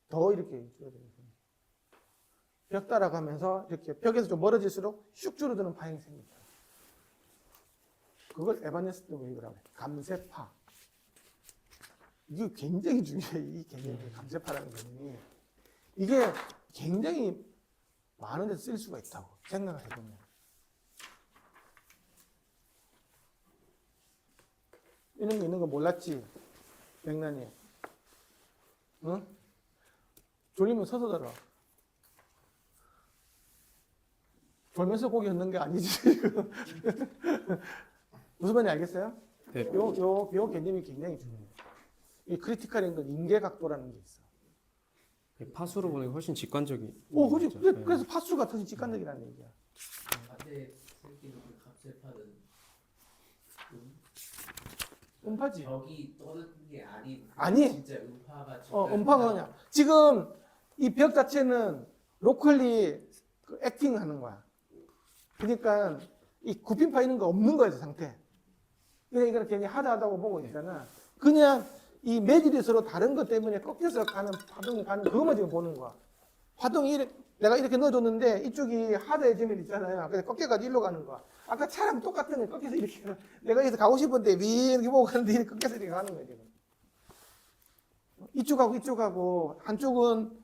더 이렇게 줄어드는 거예요. 벽 따라가면서 이렇게 벽에서 좀 멀어질수록 슉 줄어드는 파형이 생깁니다. 그걸 에바네스트 웨이브라고 해요. 감세파. 이게 굉장히 중요해. 이 개념이 감세파라는 개념이. 이게 굉장히 많은 데서 쓸 수가 있다고 생각을 해보면. 이런 거 있는 거 몰랐지? 백난이. 응? 졸리면 서서 자라. 졸면서 고기 얹는 게 아니지. 무슨 말인지 알겠어요? 네. 요 개념이 굉장히 중요해요. 이 크리티컬인 건 인계 각도라는 게 있어. 파수로 보는 게 훨씬 직관적이. 그렇지. 그래서 파수가 더 직관적이라는 얘기야. 반대 생기는 그 감세파는 음파지. 벽이 떠는 게 아닌 아니. 진짜 음파가 음파가 뭐냐. 지금 이 벽 자체는 로컬리 그 액팅 하는 거야. 그러니까 이 굽힌파 있는 거 없는 거야, 저 상태. 그러니까 이거는 굉장히 하드하다고 보고 있잖아. 그냥 이 매질이 서로 다른 것 때문에 꺾여서 가는 파동이 가는 그것만 지금 보는 거야. 파동이 내가 이렇게 넣어줬는데 이쪽이 하드해지면 있잖아요. 그래서 꺾여가지고 일로 가는 거야. 아까 차랑 똑같은 거 꺾여서 이렇게 내가 여기서 가고 싶은데 위 이렇게 보고 가는데 이렇게 꺾여서 이렇게 가는 거야, 지금. 이쪽하고 한쪽은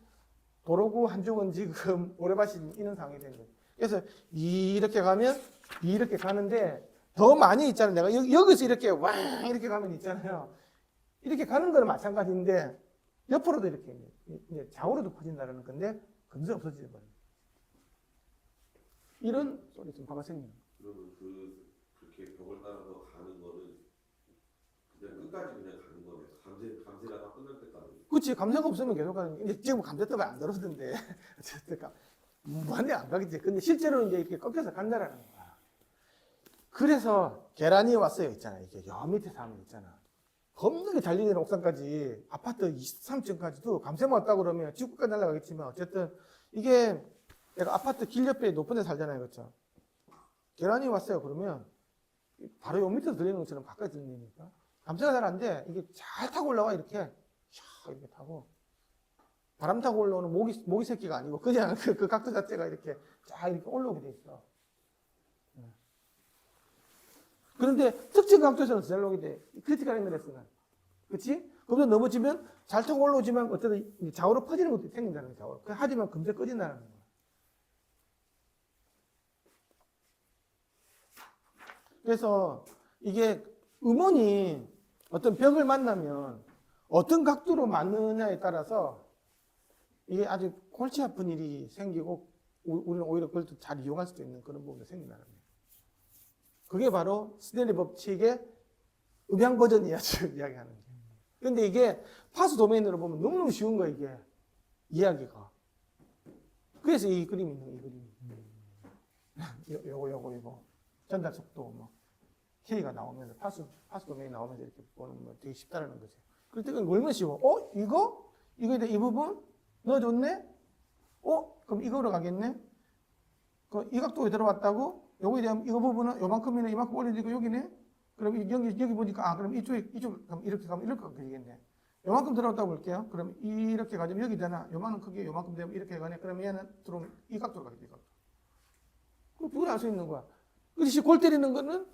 도로고 한쪽은 지금 오래밭이 있는 상황이 된 거예요. 그래서 이렇게 가면 이렇게 가는데 더 많이 있잖아요. 내가 여기서 이렇게 왕 이렇게 가면 있잖아요. 이렇게 가는 거는 마찬가지인데 옆으로도 이렇게 이제 좌우로도 퍼진다는 건데 금세 없어지는 거예요. 이런 소리 좀 봐봐 생기는. 그러면 그렇게 벽을 따라서 가는 거는 그냥 끝까지 그냥 가는 거네. 감세가 다 끝날 때까지. 그렇지. 감세가 없으면 계속 가는 게. 이제 지금 감세 때문에 안 들어서던데. 어쨌든 무한대 안 가겠지. 근데 실제로 이제 이렇게 꺾여서 간다라는 거야. 그래서 계란이 왔어요. 있잖아요. 이게 여 밑에 사면 있잖아. 겁나게 잘 리는 옥상까지 아파트 23층까지도 감세만 왔다고 그러면 지구까지 날아가겠지만 어쨌든 이게 내가 아파트 길 옆에 높은 데 살잖아요. 그렇죠? 계란이 왔어요. 그러면 바로 요 밑에서 들리는 것처럼 가까이 들리니까 감세가 잘 안 돼. 이게 잘 타고 올라와 이렇게 이렇게 타고 바람 타고 올라오는 모기 새끼가 아니고 그냥 그 각도 자체가 이렇게 쫙 이렇게 올라오게 돼 있어. 그런데 특정 각도에서는 잘 오게 돼. 크리티컬 앵글에서는. 그치? 거기서 넘어지면 잘 타고 올라오지만 어쨌든 좌우로 퍼지는 것도 생긴다는 거야. 하지만 금세 꺼진다는 거야. 그래서 이게 음원이 어떤 벽을 만나면 어떤 각도로 맞느냐에 따라서 이게 아주 골치 아픈 일이 생기고 우리는 오히려 그걸 또 잘 이용할 수도 있는 그런 부분이 생긴다는 거예요. 그게 바로 스넬리 법칙의 음향 버전이야, 지금 이야기하는 게. 근데 이게 파수 도메인으로 보면 너무너무 쉬운 거야, 이게. 이야기가. 그래서 이 그림이 있는 거야, 이 그림이. 요거. 전달 속도, 뭐. K가 나오면서 파수 도면이 나오면서 이렇게 보는 거 되게 쉽다라는 거죠. 그럴 때 얼마나 쉬워? 이거에 이 부분 넣어줬네? 그럼 이거로 가겠네? 이 각도에 들어왔다고? 요거에 대한 이거 부분은 요만큼이네, 이만큼 올려지고 여기네? 그럼 여기 보니까, 그럼 그럼 이렇게 가면 이렇게 되겠네. 요만큼 들어왔다고 볼게요. 그럼 이렇게 가지면 여기 되나? 요만큼 크게 요만큼 되면 이렇게 가네? 그럼 얘는 들어오면 이 각도로 가겠지, 이 각도. 그럼 그걸 알 수 있는 거야. 그렇지, 골 때리는 거는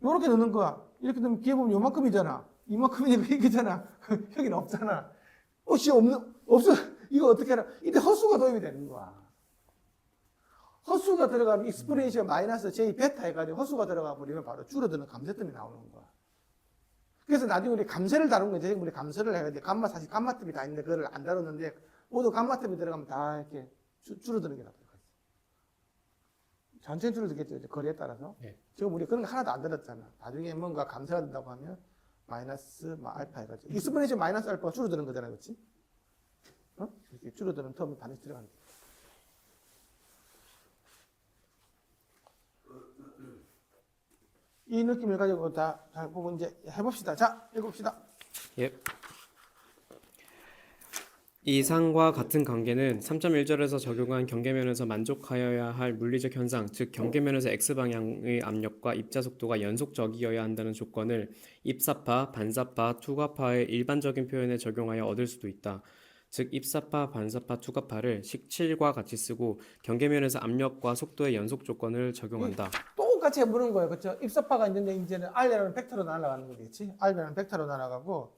요렇게 넣는 거야. 이렇게 되면 뒤에 보면 요만큼이잖아. 이만큼이니까 이거잖아. 여기는 없잖아. 없어. 이거 어떻게 하나? 이때 헛수가 도입이 되는 거야. 헛수가 들어가면 익스포넨셜 마이너스 J 베타 해가지고 헛수가 들어가 버리면 바로 줄어드는 감쇄점이 나오는 거야. 그래서 나중에 우리 감쇄를 다룬 거지. 우리 감쇄를 해야 돼. 사실 감마점이 다 있는데 그걸 안 다뤘는데 모두 감마점이 들어가면 다 이렇게 줄어드는 게 나와요. 전체는 줄어들겠죠. 거리에 따라서. 네. 지금 우리 그런 거 하나도 안 들었잖아. 나중에 뭔가 감쇄가 된다고 하면 마이너스 알파 해가지고. 익스포넨셜 마이너스 알파가 줄어드는 거잖아. 그렇지? 이렇게 줄어드는 텀이 반드시 들어가는 거야. 이 느낌을 가지고 잘 보고 이제 해봅시다. 자, 읽읍시다. 예. 이상과 같은 관계는 3.1절에서 적용한 경계면에서 만족하여야 할 물리적 현상, 즉 경계면에서 x방향의 압력과 입자 속도가 연속적이어야 한다는 조건을 입사파, 반사파, 투과파의 일반적인 표현에 적용하여 얻을 수도 있다. 즉 입사파, 반사파, 투과파를 식7과 같이 쓰고 경계면에서 압력과 속도의 연속 조건을 적용한다. 똑같이 해보는 거예요. 그렇죠? 입사파가 있는데 이제는 R이라는 벡터로 날아가는 거겠지? R이라는 벡터로 날아가고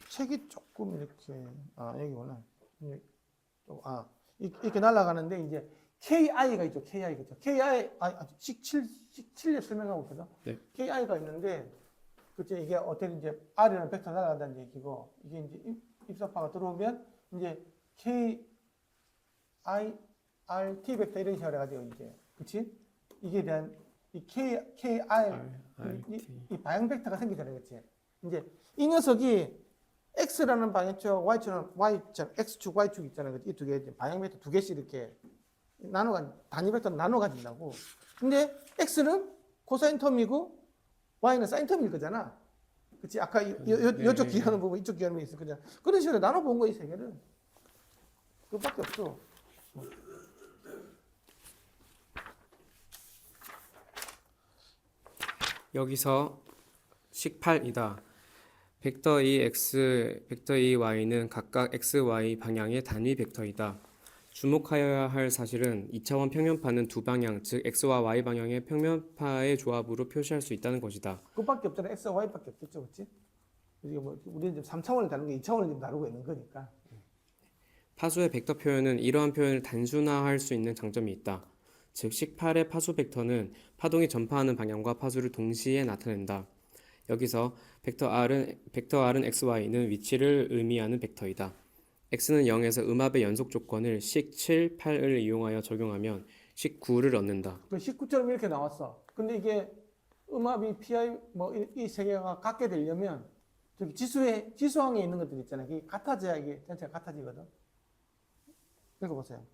책이 조금 이렇게 여기구나. 이렇게 날아가는데 이제 KI가 있죠. KI 그죠? 식7 설명하고 있거든. 네. KI가 있는데 그죠? 이게 어떻게 이제 R이라는 벡터 날아간다는 얘기고 이게 이제 입사파가 들어오면 이제 KI RT 벡터 이런 식으로 해가지고 이제 그렇지? 이게 대한 이 이 방향 벡터가 생기잖아요, 그렇지? 이제 이 녀석이 X라는 방향쪽, Y처럼 X축, Y축 있잖아요. 이 두 개, 방향 벡터 두 개씩 이렇게 단위 벡터로 나눠 가진다고. 근데 X는 코사인 텀이고 Y는 사인 텀일 거잖아. 그치? 아까 이쪽 기하는 부분, 이쪽 기하는 부분이 있을 거잖아. 그런 식으로 나눠 본 거야, 이 세 개를. 그것밖에 없어. 여기서 식8이다. 벡터 E x, 벡터 E y는 각각 x, y 방향의 단위 벡터이다. 주목하여야 할 사실은 2차원 평면파는 두 방향, 즉 x와 y 방향의 평면파의 조합으로 표시할 수 있다는 것이다. 그것밖에 없잖아. X와 Y밖에 없겠죠, 그렇지? 이게 우리는 지금 3차원을 다루는 게 2차원을 지금 다루고 있는 거니까. 파수의 벡터 표현은 이러한 표현을 단순화할 수 있는 장점이 있다. 즉 식8의 파수 벡터는 파동이 전파하는 방향과 파수를 동시에 나타낸다. 여기서 벡터 R은 XY는 위치를 의미하는 벡터이다. X는 0에서 음압의 연속 조건을 식7, 8을 이용하여 적용하면 식9를 얻는다. 19처럼 이렇게 나왔어. 근데 이게 음압이 PI 이 세 개가 같게 되려면 저기 지수항에 있는 것들 있잖아요. 이게 같아져야 이게 전체가 같아지거든. 읽어보세요.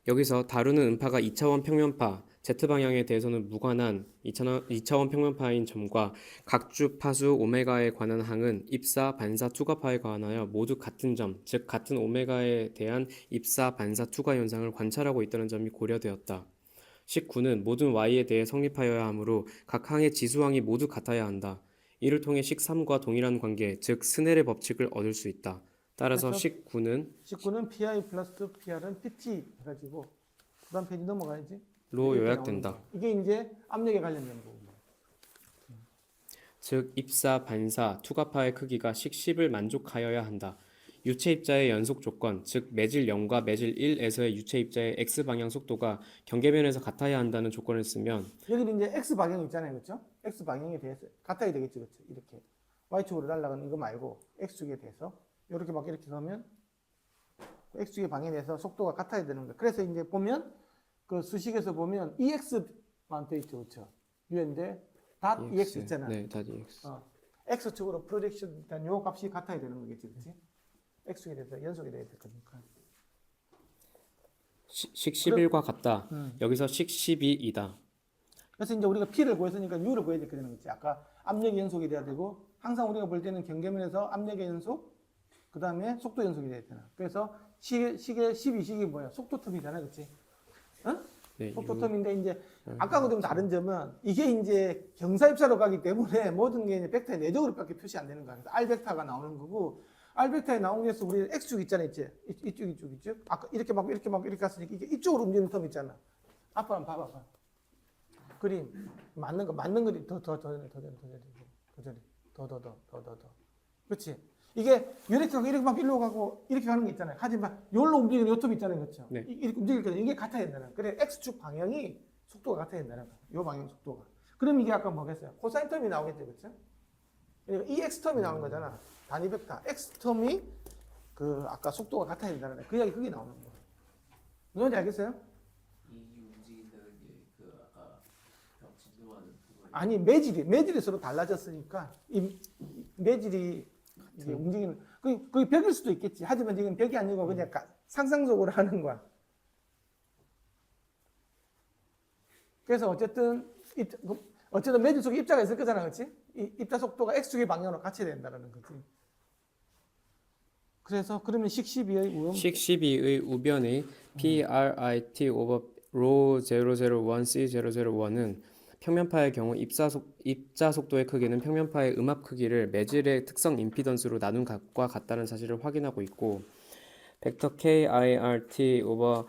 여기서 다루는 음파가 2차원 평면파, Z방향에 대해서는 무관한 2차원 평면파인 점과 각주 파수 오메가에 관한 항은 입사, 반사, 투과파에 관하여 모두 같은 점, 즉 같은 오메가에 대한 입사, 반사, 투과 현상을 관찰하고 있다는 점이 고려되었다. 19는 모든 y에 대해 성립하여야 하므로 각 항의 지수항이 모두 같아야 한다. 이를 통해 13과 동일한 관계, 즉 스넬의 법칙을 얻을 수 있다. 따라서 그래서 19는 PI 플러스 PR은 PT 해가지고 그 다음 페이지 넘어가야지. 로 이렇게 요약된다. 나오는 거야. 이게 이제 압력에 관련된 부분. 즉 입사, 반사, 투과파의 크기가 식10을 만족하여야 한다. 유체 입자의 연속 조건, 즉 매질 0과 매질 1에서의 유체 입자의 x방향 속도가 경계면에서 같아야 한다는 조건을 쓰면 여기는 이제 X 방향 있잖아요, 그렇죠? X 방향에 대해서 같아야 되겠죠, 그렇죠? 이렇게 Y축으로 날아가는 이거 말고 X축에 대해서 이렇게 막 이렇게 가면 X축의 방향에 대해서 속도가 같아야 되는 거예요. 그래서 이제 보면 그 수식에서 보면 EX만 돼 있죠, 그렇죠? 유인데 닷 EX 있잖아. 네, 닷 EX. X축으로 프로젝션 일단 요 값이 같아야 되는 거겠지, 그렇지? X축에 대해서 연속이 돼야 될 거니까. 식11과 같다. 여기서 식12이다. 그래서 이제 우리가 P를 구했으니까 U를 구해야 되거든요. 그치? 아까 압력의 연속이 돼야 되고, 항상 우리가 볼 때는 경계면에서 압력의 연속, 그 다음에 속도 연속이 돼야 되잖아. 그래서 시계 12식이 뭐야? 속도 텀이잖아. 그치? 응? 네, 속도 텀인데, 이제, 아까하고 좀 다른 점은, 이게 이제 경사 입사로 가기 때문에 모든 게 이제 벡터의 내적으로밖에 표시 안 되는 거야. 그래서 R 벡터가 나오는 거고, R 벡터에 나오기 위해서 우리 X축 있잖아. 있지? 이쪽. 아까 이렇게 갔으니까 이게 이쪽으로 움직이는 텀 있잖아. 아빠 한번 봐봐. 그림 맞는 그림 더 그렇지. 이게 이렇게 가고 이렇게 막 일로 가고 이렇게 가는 게 있잖아요. 하지만 여기로 움직이는 요 톱 있잖아요, 그렇죠? 네. 이렇게 움직일 거든 이게 같아야 된다는. 그래 x축 방향이 속도가 같아야 된다는 거야. 요 방향 속도가. 그럼 이게 아까 뭐겠어요? 코사인 텀이 나오겠죠, 그렇죠? 그러니까 이 x 텀이 나오는 거잖아. 단위 벡터 x 텀이 그 아까 속도가 같아야 된다는 거야. 그 이야기 그게 나오는 거야. 뭔지 알겠어요? 이 움직인다는 게 그 아까 벽 진동하는 그거. 아니 매질이 서로 달라졌으니까 이 매질이 이게 움직이는 그 벽일 수도 있겠지. 하지만 지금 벽이 아니고 그냥 상상적으로 하는 거야. 그래서 어쨌든 매질 속에 입자가 있을 거잖아, 그렇지? 이 입자 속도가 x축의 방향으로 같이 된다는 거지. 그래서 그러면 식 12의 우음 식 12의 우변의 PRIT 오버 로 001C001은 평면파의 경우 입자 속도의 크기는 평면파의 음압 크기를 매질의 특성 임피던스로 나눈 값과 같다는 사실을 확인하고 있고, 벡터 KIRT 오버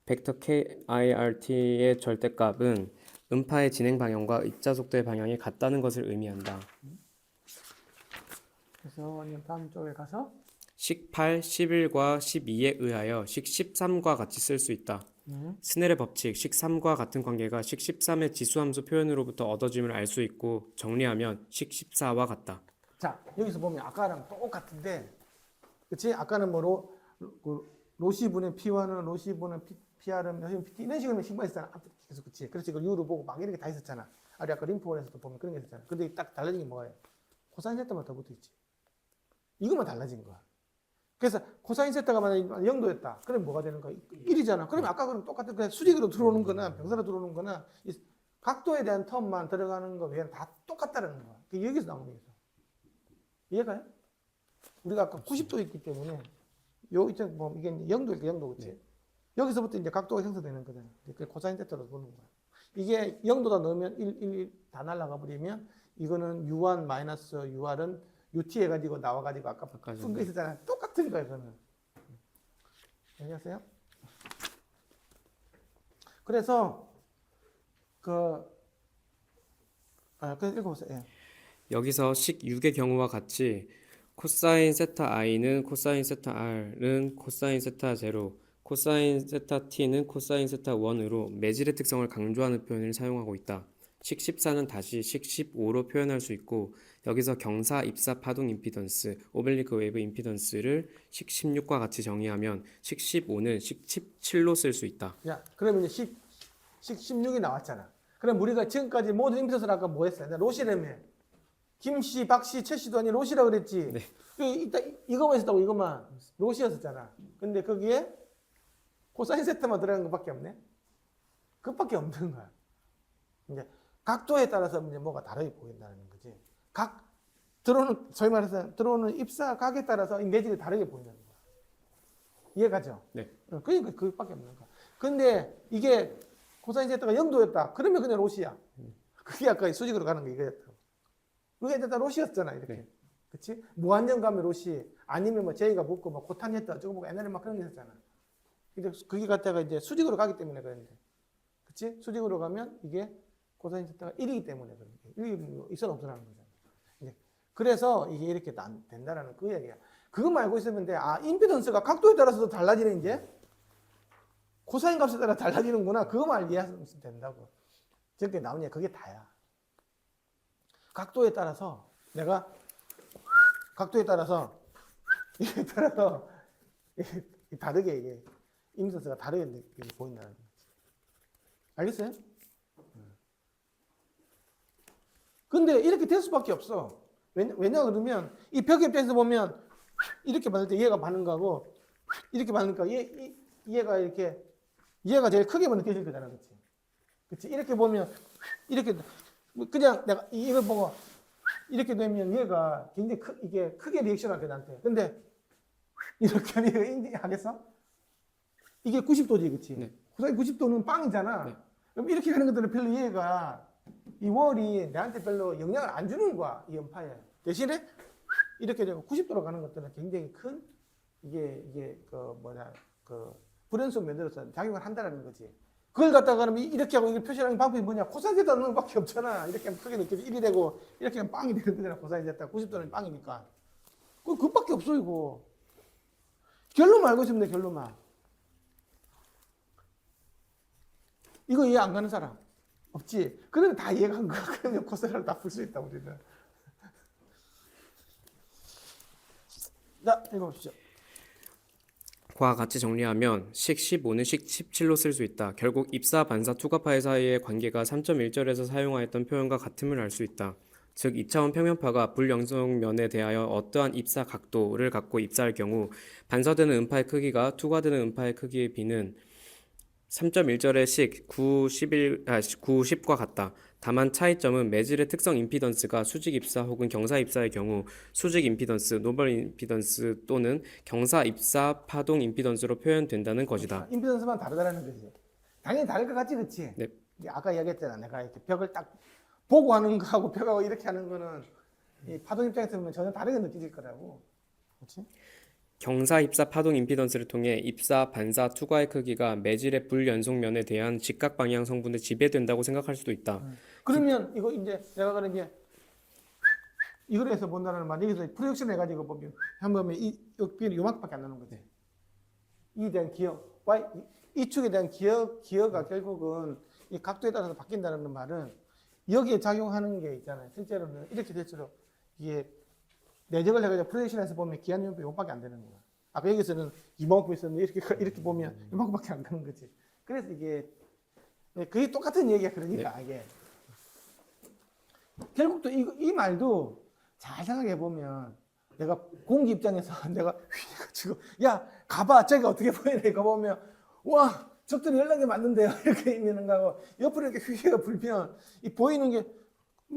벡터 KIRT의 절대값은 음파의 진행 방향과 입자 속도의 방향이 같다는 것을 의미한다. 그래서 다음 쪽에 가서 식 8, 11과 12에 의하여 식 13과 같이 쓸 수 있다. 스넬의 법칙, 식 3과 같은 관계가 식 13의 지수함수 표현으로부터 얻어짐을 알 수 있고, 정리하면 식 14와 같다. 자, 여기서 보면 아까랑 똑같은데, 그치? 아까는 뭐 로시분의 P1은 로시분의 PR은 PT 이런 식으로 식만 있었잖아. 계속 그치? 그래서 이걸 U로 보고 막 이렇게 다 있었잖아. 아까 림프원에서도 보면 그런 게 있었잖아. 근데 딱 달라진 게 뭐예요? 코사인 세타만 더 붙어 있지. 이것만 달라진 거야. 그래서 코사인 세타가 만약에 0도였다. 그럼 뭐가 되는 거야? 1이잖아. 그러면 아까 그럼 똑같은 그냥 수직으로 들어오는 거나 병사로 들어오는 거나 이 각도에 대한 텀만 들어가는 거 외에는 다 똑같다는 거야. 그게 여기서 나오는 거예요. 이해가요? 우리가 아까 90도 있기 때문에 요 이쪽 뭐 이게 0도일까 0도 그치? 네. 여기서부터 이제 각도가 형성되는 거잖아. 그 코사인 세타로 보는 거야. 이게 0도다 넣으면 1 다 날아가 버리면 이거는 U1 마이너스 UR은 UT 해가지고 나와가지고 아까 쓴 거 있었잖아. 똑같은 거야, 그거는. 안녕하세요. 그래서 그래서 읽어보세요. 예. 여기서 식 6의 경우와 같이 코사인 세타 i는 코사인 세타 r은 코사인 세타 제로, 코사인 세타 t는 코사인 세타 1으로 매질의 특성을 강조하는 표현을 사용하고 있다. 식 14는 다시 식 15로 표현할 수 있고, 여기서 경사 입사 파동 임피던스, 오벨리크 웨이브 임피던스를 식 16과 같이 정의하면 식 15는 식 17로 쓸 수 있다. 야, 그러면 이제 식 16이 나왔잖아. 그럼 우리가 지금까지 모든 임피던스를 아까 뭐 했어요? 로시라며. 김씨, 박씨, 최씨도 아니 로시라 그랬지. 네. 이거만 있었다고 이거만 로시였었잖아. 근데 거기에 코사인 세타만 들어간 것밖에 없네. 그것밖에 없는 거야. 이제 각도에 따라서 이제 뭐가 다르게 보인다는 거지. 소위 말해서 들어오는 입사 각에 따라서 이 매질이 다르게 보인다는 거야. 이해가죠? 네. 그러니까 그것밖에 없는 거야. 근데 이게 코사인 세타가 0도였다. 그러면 그냥 로시야. 그게 아까 수직으로 가는 게 이거였다. 그게 일단 로시였잖아, 이렇게. 네. 그치? 무한정 가면 로시, 아니면 뭐 제이가 붙고 뭐 코탄이었다, 저거 보고 옛날에 막 그런 게 있었잖아. 근데 그게 갖다가 이제 수직으로 가기 때문에 그런데. 그치? 수직으로 가면 이게 코사인 세타가 1이기 때문에 그런 게. 1이 있어는 없어라는 거잖아. 이제 그래서 이게 이렇게 된다라는 그 이야기야. 그것만 알고 있으면 돼. 아, 임피던스가 각도에 따라서도 달라지는 이제? 코사인 값에 따라 달라지는구나. 그것만 이해하면 된다고. 저렇게 나오냐. 그게 다야. 각도에 따라서 이게 다르게 이게 임피던스가 다르게 보인다는 거지. 알겠어요? 근데 이렇게 될 수밖에 없어. 왜냐 그러면 이 벽의 입장에서 보면 이렇게 받을 때 얘가 받는 거하고 이렇게 받으니까 얘가 제일 크게 느껴질 거잖아, 그렇지? 그렇지? 이렇게 보면 이렇게 그냥 내가 이걸 보고 이렇게 되면 얘가 굉장히 이게 크게 리액션할 나한테. 근데 이렇게 하면 얘가 하겠어? 이게 90도지, 그치? 네. 고사인 90도는 빵이잖아. 네. 그럼 이렇게 하는 것들은 별로 얘가 이 월이 내한테 별로 영향을 안 주는 거야, 이 연파에. 대신에 이렇게 되고 90도로 가는 것들은 굉장히 큰 이게 그 불연속 면으로서 작용을 한다는 거지. 그걸 갖다가 그러면 이렇게 하고 이걸 표시하는 방법이 뭐냐? 코사인 제타 넣는 밖에 없잖아. 이렇게 하면 크게 느껴져. 1이 되고 이렇게 하면 빵이 되는 거잖아. 코사인 제타 90도는 빵이니까. 그것밖에 없어 이거. 결론만 알고 있으면 돼, 결론만. 이거 이해 안 가는 사람 없지? 그러면 다 이해가 한 거야. 그러면 코사인을 다 풀 수 있다 우리는. 자, 읽어보시죠. 과 같이 정리하면 식 15는 식 17로 쓸 수 있다. 결국 입사, 반사, 투과파의 사이의 관계가 3.1절에서 사용하였던 표현과 같음을 알 수 있다. 즉 2차원 평면파가 불연속면에 대하여 어떠한 입사 각도를 갖고 입사할 경우 반사되는 음파의 크기가 투과되는 음파의 크기에 비는 3.1절의 식 9, 10과 같다. 다만 차이점은 매질의 특성 임피던스가 수직 입사 혹은 경사 입사의 경우 수직 임피던스, 노멀 임피던스 또는 경사 입사 파동 임피던스로 표현된다는 것이다. 임피던스만 다르다는 거지. 당연히 다를 것 같지, 그치? 네. 아까 이야기했잖아. 내가 이렇게 벽을 딱 보고 하는 거하고 벽하고 이렇게 하는 거는 이 파동 입장에서 보면 전혀 다르게 느껴질 거라고. 그렇지? 경사 입사 파동 임피던스를 통해 입사, 반사, 투과의 크기가 매질의 불연속면에 대한 직각 방향 성분에 지배된다고 생각할 수도 있다. 그러면 이거 이제 내가 그러면 이걸 해서 본다는 말, 여기서 프로젝션 해가지고 보면 한번 이 여기는 요만큼밖에 안 나는 거지. 이에 대한 기억, 이 축에 대한 기어가 결국은 이 각도에 따라서 바뀐다는 말은 여기에 작용하는 게 있잖아요. 실제로는 이렇게 될수록 이게 내적을 해가지고 프로젝션에서 보면 기하는 연필이 요만큼밖에 안 되는 거야. 아까 여기서는 이만큼 있었는데 이렇게 보면 이만큼밖에 안 되는 거지. 그래서 이게 그게 똑같은 얘기야. 그러니까 이게 결국 또 이 말도 잘 생각해 보면 내가 공기 입장에서 내가 휘가지고 야 가봐 저기 어떻게 보이네 이거 보면 와 적들이 연락이 맞는데요 이렇게 있는 거하고 옆으로 이렇게 휘가 불면 이 보이는 게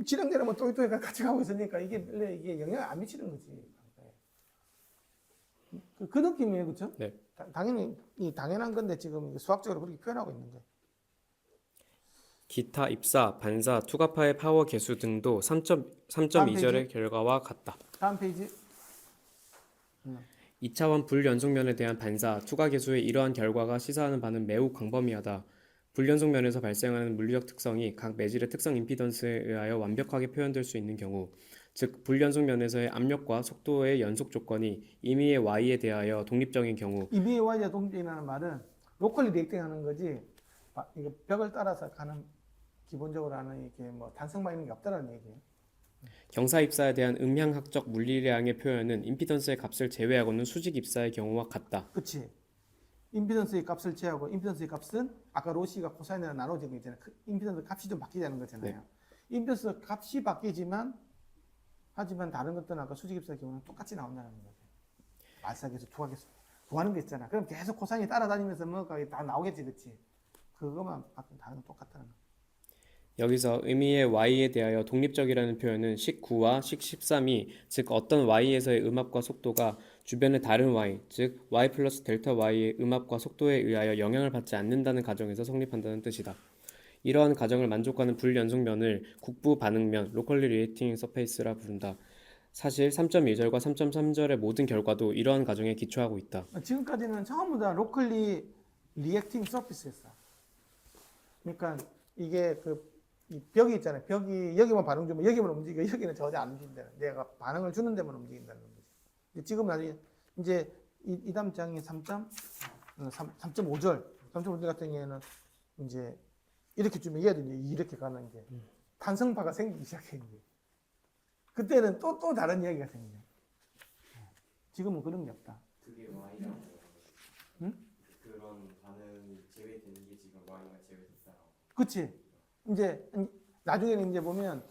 지렁내려면 또이또이가 같이 가고 있으니까 이게 영향을 안 미치는 거지. 그 느낌이에요, 그렇죠? 네. 당연히 당연한 건데 지금 수학적으로 그렇게 표현하고 있는 거예요. 기타 입사, 반사, 투과파의 파워 계수 등도 3.2절의 결과와 같다. 다음 페이지. 2차원 불연속면에 대한 반사, 투과 계수의 이러한 결과가 시사하는 바는 매우 광범위하다. 불연속면에서 발생하는 물리적 특성이 각 매질의 특성 임피던스에 의하여 완벽하게 표현될 수 있는 경우, 즉 불연속면에서의 압력과 속도의 연속 조건이 임의의 y에 대하여 독립적인 경우, 임의의 y에 독립이라는 말은 로컬리 리액팅 하는 거지. 이거 벽을 따라서 가는 기본적으로 하는 이게 뭐 단성만 있는 게 없다는 얘기예요. 경사 입사에 대한 음향학적 물리량의 표현은 임피던스의 값을 제외하고는 수직 입사의 경우와 같다. 그렇지. 임피던스의 값을 제하고 임피던스의 값은 아까 로시가 코사인이랑 나눠진 거 있잖아요. 임피던스 값이 좀 바뀌자는 거잖아요. 네. 임피던스 값이 바뀌지만 하지만 다른 것들은 아까 수직 입사의 경우는 똑같이 나온다는 거죠. 말사계수, 투과계수 구하는 게 있잖아. 그럼 계속 코사인이 따라다니면서 뭐가 다 나오겠지, 그렇지? 그것만 바뀌면 다른 건 똑같다는 거. 여기서 의미의 y에 대하여 독립적이라는 표현은 식 9와 식 13이 즉 어떤 y에서의 음압과 속도가 주변의 다른 y, 즉 y 플러스 델타 y의 음압과 속도에 의하여 영향을 받지 않는다는 가정에서 성립한다는 뜻이다. 이러한 가정을 만족하는 불연속면을 국부 반응면, 로컬리 리액팅 서페이스라 부른다. 사실 3.2절과 3.3절의 모든 결과도 이러한 가정에 기초하고 있다. 지금까지는 전부 다 로컬리 리액팅 서피스였어. 그러니까 이게 이 벽이 있잖아요. 벽이 여기만 반응 주면 여기만 움직여, 여기는 전혀 안 움직인다는. 내가 반응을 주는 데만 움직인다는 거지. 지금 나중에 이제 이 다음 장이 3.5절, 3.5절 같은 경우에는 이제 이렇게 주면 얘들이 이렇게 가는 게 탄성파가 생기기 시작해 이제. 그때는 또 다른 이야기가 생겨. 지금은 그런 게 없다. 그게 Y라고. 응? 그런 반응이 제외되는 게 지금 Y가 제외됐어요. 그치? 이제 나중에는 이제 보면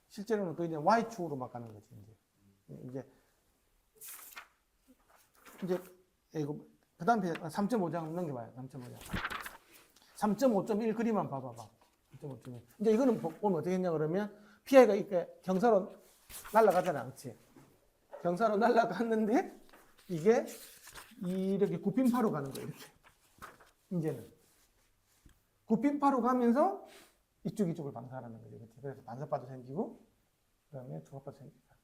실제로는 그 이제 Y축으로 막 가는 거지 이제 이거 그 다음 3.5장 넘겨봐요. 3.5장. 3.5.1 그림만 봐봐봐. 3.5.1. 이제 이거는 보면 어떻게 했냐 그러면 PI가 이렇게 경사로 날아가잖아, 그렇지? 경사로 날아갔는데 이게 이렇게 굽힌파로 가는 거예요. 이렇게. 이제는 굽힌파로 가면서 이쪽을 방사하는 거죠. 그렇지? 그래서 반사파도 생기고 그다음에 두각파도 생깁니다.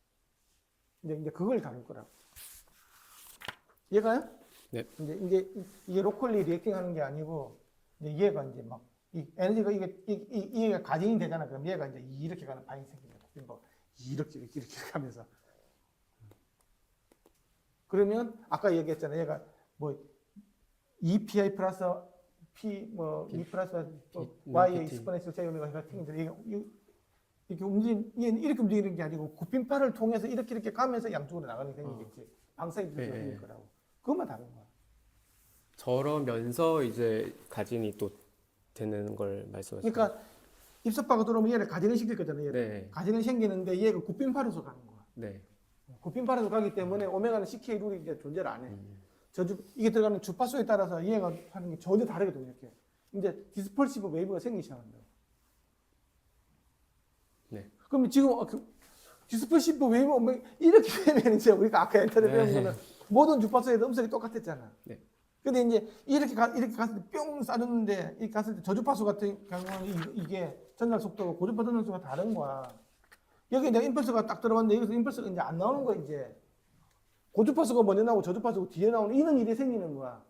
이제 그걸 다룰 거라고. 이해가요? 네. 이제 이게 로컬리 리액팅하는 게 아니고 이제 얘가 이제 막 이 에너지가 이게 가진이 되잖아. 그럼 얘가 이제 이렇게 가는 파이 생깁니다. 굽힌파 이렇게 가면서. 그러면 아까 얘기했잖아요. 얘가 뭐 EPI 플러스 P 뭐 E 플러스 Y의 익스포넨셜 제곱이 같은 이게 이렇게 이렇게 움직이는 게 아니고 굽힌파를 통해서 이렇게 가면서 양쪽으로 나가는 게 생기겠지. 방사이드도 네. 생길 거라고. 그것만 다른 거야. 저러면서 이제 가진이 또 되는 걸 말씀하시는 그러니까 입석파가 들어오면 얘를 가진을 시킬 거잖아요. 얘를. 네. 가진을 생기는데 얘가 굽힌파로서 가는 거야. 네. 굽힌파로서 가기 때문에 오메가는 CK 룰이 이제 존재를 안 해. 이게 들어가는 주파수에 따라서 얘가 하는 게 전혀 다르거든요. 이렇게. 이제 디스펄시브 웨이브가 생기기 시작한다고. 네. 그럼 지금 디스펄시브 웨이브 이렇게 되면 이제 우리가 아까 엔터를 배운 거는 모든 주파수에도 음색이 똑같았잖아. 네. 근데 이제 이렇게 갔을 때 뿅 쏴줬는데 이렇게 갔을 때 저주파수 같은 경우는 이게 전달 속도가 고주파 전달 속도가 다른 거야. 여기 이제 임펄스가 딱 들어갔는데 여기서 임펄스가 이제 안 나오는 거야 이제. 고주파수가 먼저 나오고 저주파수가 뒤에 나오는 이런 일이 생기는 거야.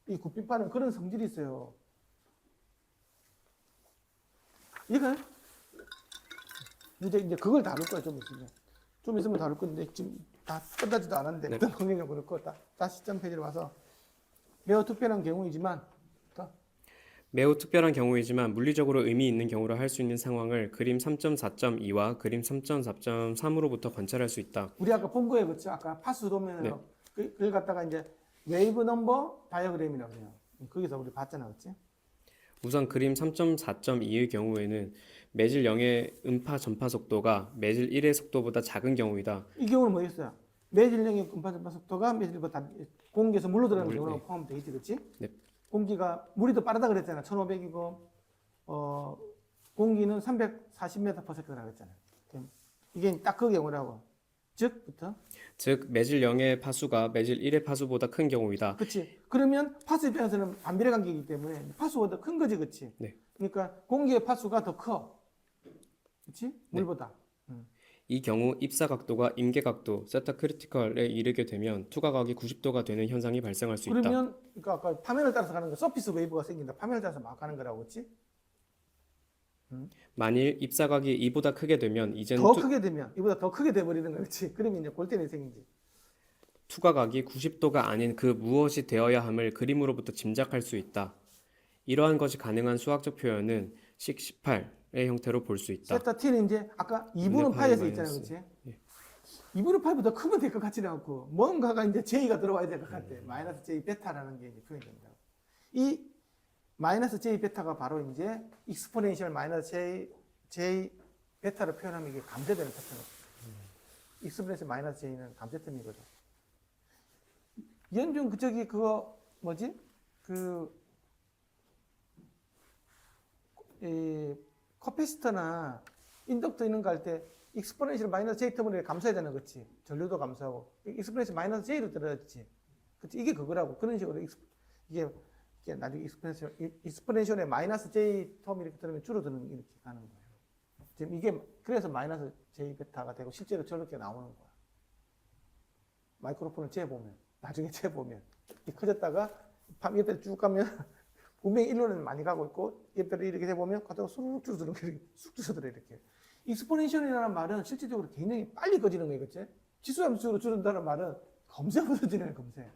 이 굽힌파는 그런 성질이 있어요. 이해가요? 이제 그걸 다룰 거야 좀 있으면. 좀 있으면 다룰 건데 지금 다 끝나지도 않았는데 어떤 방향으로 그렇고 다시 점 페이지로 와서 매우 특별한 경우이지만 매우 특별한 경우이지만 물리적으로 의미 있는 경우로 할 수 있는 상황을 그림 3.4.2와 그림 3.4.3으로부터 관찰할 수 있다. 우리 아까 본 거에 그렇죠. 아까 파수 도면으로 그걸 갖다가 이제 웨이브 넘버 다이어그램이라고 해요. 거기서 우리 봤잖아, 그렇지? 우선 그림 3.4.2의 경우에는 매질 0의 음파 전파 속도가 매질 1의 속도보다 작은 경우이다. 이 경우는 뭐였어요? 매질량의 음파 전파 속도가 매질보다 공기에서 물로 들어가는 물, 경우랑 네. 포함되어 있지, 그렇지? 네. 공기가 물이 더 빠르다 그랬잖아. 1,500이고 공기는 340m/s라 그랬잖아. 이게 딱 그 경우라고. 즉부터. 즉 매질 0의 파수가 매질 1의 파수보다 큰 경우이다. 그렇지. 그러면 파수 입장에서는 반비례 관계이기 때문에 파수가 더 큰 거지, 그렇지? 네. 그러니까 공기의 파수가 더 커. 그렇지? 물보다. 이 경우 입사 각도가 임계 각도 세타 크리티컬에 이르게 되면 투과각이 90도가 되는 현상이 발생할 수 있다. 그러면 그러니까 아까 파면을 따라서 가는 거 서피스 웨이브가 생긴다. 파면을 따라서 막 가는 거라고, 그렇지? 만일 입사각이 이보다 크게 되면 이제는 더 크게 되면 이보다 더 크게 돼 버리는 거, 그렇지? 그러면 이제 골대는 생기지. 투과각이 90도가 아닌 그 무엇이 되어야 함을 그림으로부터 짐작할 수 있다. 이러한 것이 가능한 수학적 표현은 식 18의 형태로 볼 수 있다. 세타 t는 이제 아까 2분의 파이 파이에서 있잖아요, 마이너스. 그렇지? 예. 2분의 파이보다 크면 될 것 같지는 않고 뭔가가 이제 j가 들어와야 될 것 같아. 마이너스 j 베타라는 게 이제 표현이 된다. 이 마이너스 j 베타가 바로 이제 익스포넨셜 마이너스 j 베타를 표현하면 이게 감쇄되는 패턴. 익스포넨셜 마이너스 j는 감쇄 term이거든. 연중 그거 뭐지? 이 커피시터나 인덕터 있는 거 할 때 익스포넨셜 마이너스 j term을 감소해야 되는 거지. 전류도 감소하고 익스포넨셜 마이너스 j로 들어야지. 그치? 이게 그거라고. 그런 식으로 이게 나중에 익스포넨셜의 마이너스 j term 이렇게 들으면 줄어드는 이렇게 가는 거예요. 지금 이게 그래서 마이너스 j 베타가 되고 실제로 저렇게 나오는 거야. 마이크로폰을 재보면 나중에 재보면 커졌다가 옆에 쭉 가면 분명히 일로는 많이 가고 있고 옆에를 이렇게 해보면 가다가 쑥 줄어드는 게 쑥 줄어들어 이렇게. 익스포넨셜이라는 말은 실질적으로 굉장히 빨리 꺼지는 거예요, 그치? 지수함수로 줄어든다는 말은 검색 없어지는 검색.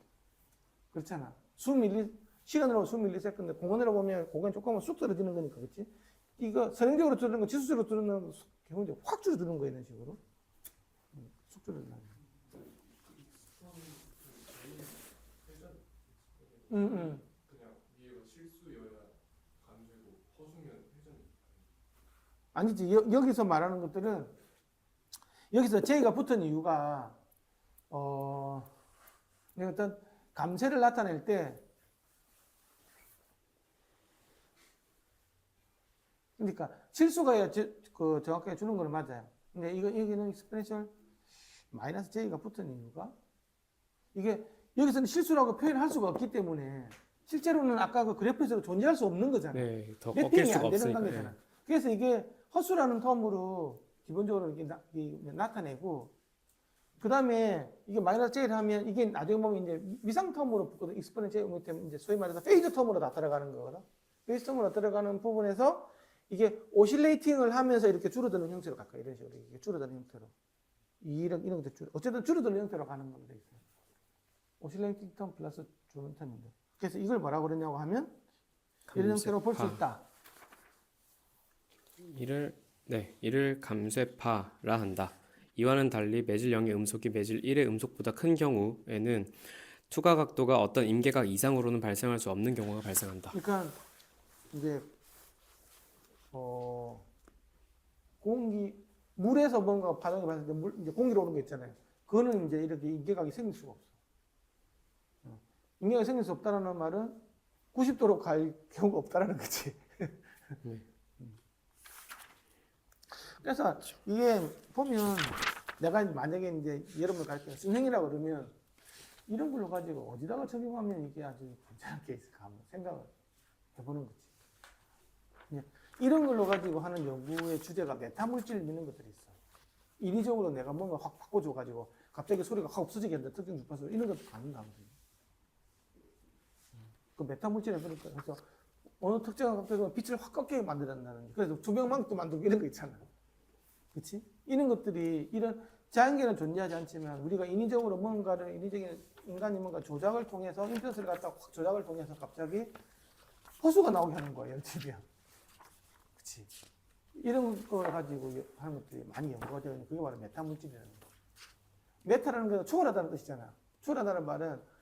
그렇잖아. 시간으로 수 밀리세컨드, 공간으로 보면 공간이 조금만 쑥 떨어지는 거니까, 그치? 이거 선행적으로 줄어드는 거, 지수적으로 줄어드는 거, 경우는 확 줄어드는 거예요, 이런 식으로. 쑥 줄어드는 거. 그냥 위에가 실수여야 감쇄고 허수면 회전이 아니지. 여기서 말하는 것들은 여기서 J가 붙은 이유가 어떤 감쇄를 나타낼 때 그러니까 실수가 그 정확하게 주는 거는 맞아요. 근데 여기는 익스포넨셜 마이너스 j가 붙은 이유가 이게 여기서는 실수라고 표현할 수가 없기 때문에 실제로는 아까 그 그래프에서 존재할 수 없는 거잖아요. 네, 더 꺾일 매핑이 수가 안 되는 없으니까. 관계잖아. 네. 그래서 이게 허수라는 텀으로 기본적으로 이렇게 나타내고, 그 다음에 이게 마이너스 j를 하면 이게 나중에 보면 이제 미상 텀으로 붙거든. 익스포넨셜 때문에 이제 소위 말해서 페이즈 텀으로 다 들어가는 거거든. 페이즈 텀으로 들어가는 부분에서 이게 오실레이팅을 하면서 이렇게 줄어드는 형태로 갈까, 이런 식으로 이게 줄어드는 형태로 이런 것도 어쨌든 줄어드는 형태로 가는 겁니다. 오실레이팅 텀 플러스 줄어드는 텀인데, 그래서 이걸 뭐라고 그러냐고 하면 이런 형태로 볼 수 있다. 이를 감쇄파라 한다. 이와는 달리 매질 0의 음속이 매질 1의 음속보다 큰 경우에는 투과 각도가 어떤 임계각 이상으로는 발생할 수 없는 경우가 발생한다. 그러니까 이제 물에서 뭔가 파동이 발생할 때 이제 공기로 오는 거 있잖아요. 그거는 이제 이렇게 임계각이 생길 수가 없어. 임계각이 생길 수 없다는 말은 90도로 갈 경우가 없다라는 거지. 그래서 이게 보면 내가 만약에 이제 여러분을 가르치는 선생이라고 그러면 이런 걸로 가지고 어디다가 적용하면 이게 아주 괜찮은 케이스가 한번 생각을 해보는 거지. 이런 걸로 가지고 하는 연구의 주제가 메타물질 있는 것들이 있어. 인위적으로 내가 뭔가 확 바꿔줘가지고 갑자기 소리가 확 없어지게 한다. 특정 주파수 이런 것도 가능하거든요. 그 메타물질에 그러니까 그래서 어느 특정한 갑자기 빛을 확 꺾게 만들어낸다는, 그래서 조명망도 만들고 이런 거 있잖아. 그렇지? 이런 것들이 이런 자연계는 존재하지 않지만 우리가 인위적으로 뭔가를 인위적인 인간이 뭔가 조작을 통해서 임피던스를 갖다 확 조작을 통해서 갑자기 호수가 나오게 하는 거예요. 연출이야. 그렇지? 이런 걸 가지고 하는 것들이 많이 연구가 되어 있는, 그게 바로 메타물질이라는 거. 메타라는 건 초월하다는 뜻이잖아. 초월하다는 말은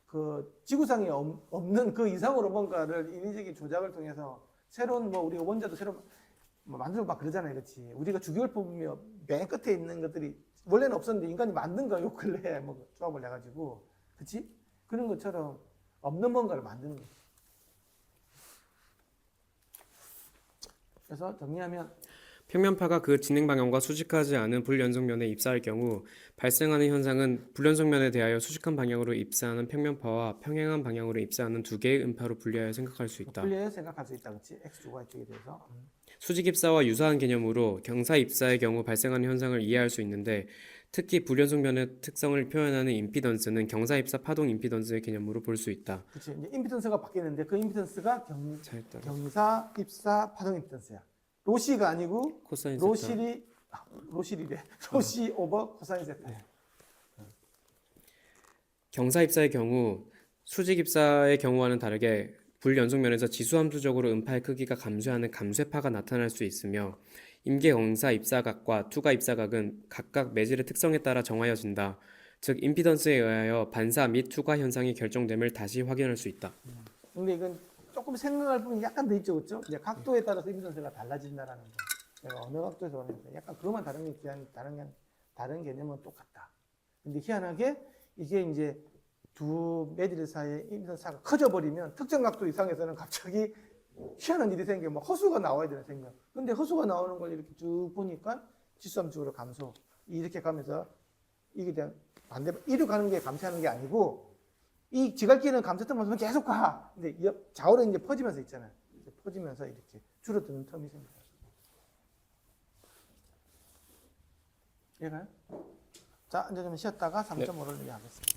그 지구상에 없는 그 이상으로 뭔가를 인위적인 조작을 통해서 새로운 우리가 원자도 새로 만들고 막 그러잖아요. 그렇지? 우리가 주기율 뽑으면 맨 끝에 있는 것들이 원래는 없었는데 인간이 만든 거야. 요 근래에 조합을 해가지고. 그렇지? 그런 것처럼 없는 뭔가를 만드는 거지. 그래서 정리하면 평면파가 그 진행 방향과 수직하지 않은 불연속면에 입사할 경우 발생하는 현상은 불연속면에 대하여 수직한 방향으로 입사하는 평면파와 평행한 방향으로 입사하는 두 개의 음파로 분리하여 생각할 수 있다. 분리해 생각할 수 있다. 그렇지? X축, Y축에 대해서. 수직 입사와 유사한 개념으로 경사 입사의 경우 발생하는 현상을 이해할 수 있는데, 특히 불연속면의 특성을 표현하는 임피던스는 경사 입사 파동 임피던스의 개념으로 볼 수 있다. 그렇지? 이제 임피던스가 바뀌는데 그 임피던스가 잘 따라. 경사, 입사, 파동 임피던스야. 로시가 아니고 코사인 세타. 로시리래. 로시 오버 코사인 세타야. 경사 입사의 경우 수직 입사의 경우와는 다르게 불연속면에서 지수함수적으로 음파의 크기가 감쇄하는 감쇄파가 나타날 수 있으며, 임계 경사 입사각과 투과 입사각은 각각 매질의 특성에 따라 정하여진다. 즉 임피던스에 의하여 반사 및 투과 현상이 결정됨을 다시 확인할 수 있다. 근데 이건 조금 생각할 부분이 약간 더 있죠, 그렇죠? 이제 각도에 따라서 임피던스가 달라진다라는 거. 내가 어느 각도에서 보니까 약간 그것만 다른 게 다른 개념은 똑같다. 근데 희한하게 이게 이제 두 매질 사이에 임피던스가 커져 버리면 특정 각도 이상에서는 갑자기 희한한 일이 생겨. 허수가 나와야 되는 생겨. 근데 허수가 나오는 걸 이렇게 쭉 보니까 지수함수적으로 감소. 이렇게 가면서 이게 대한 반대 이리로 가는 게 감소하는 게 아니고, 이 지갈기는 감소했던 모습은 계속 가. 근데 좌우로 이제 퍼지면서 있잖아요. 퍼지면서 이렇게 줄어드는 텀이 생겨요. 얘가요? 자, 이제 좀 쉬었다가 3.5를 이해하겠습니다.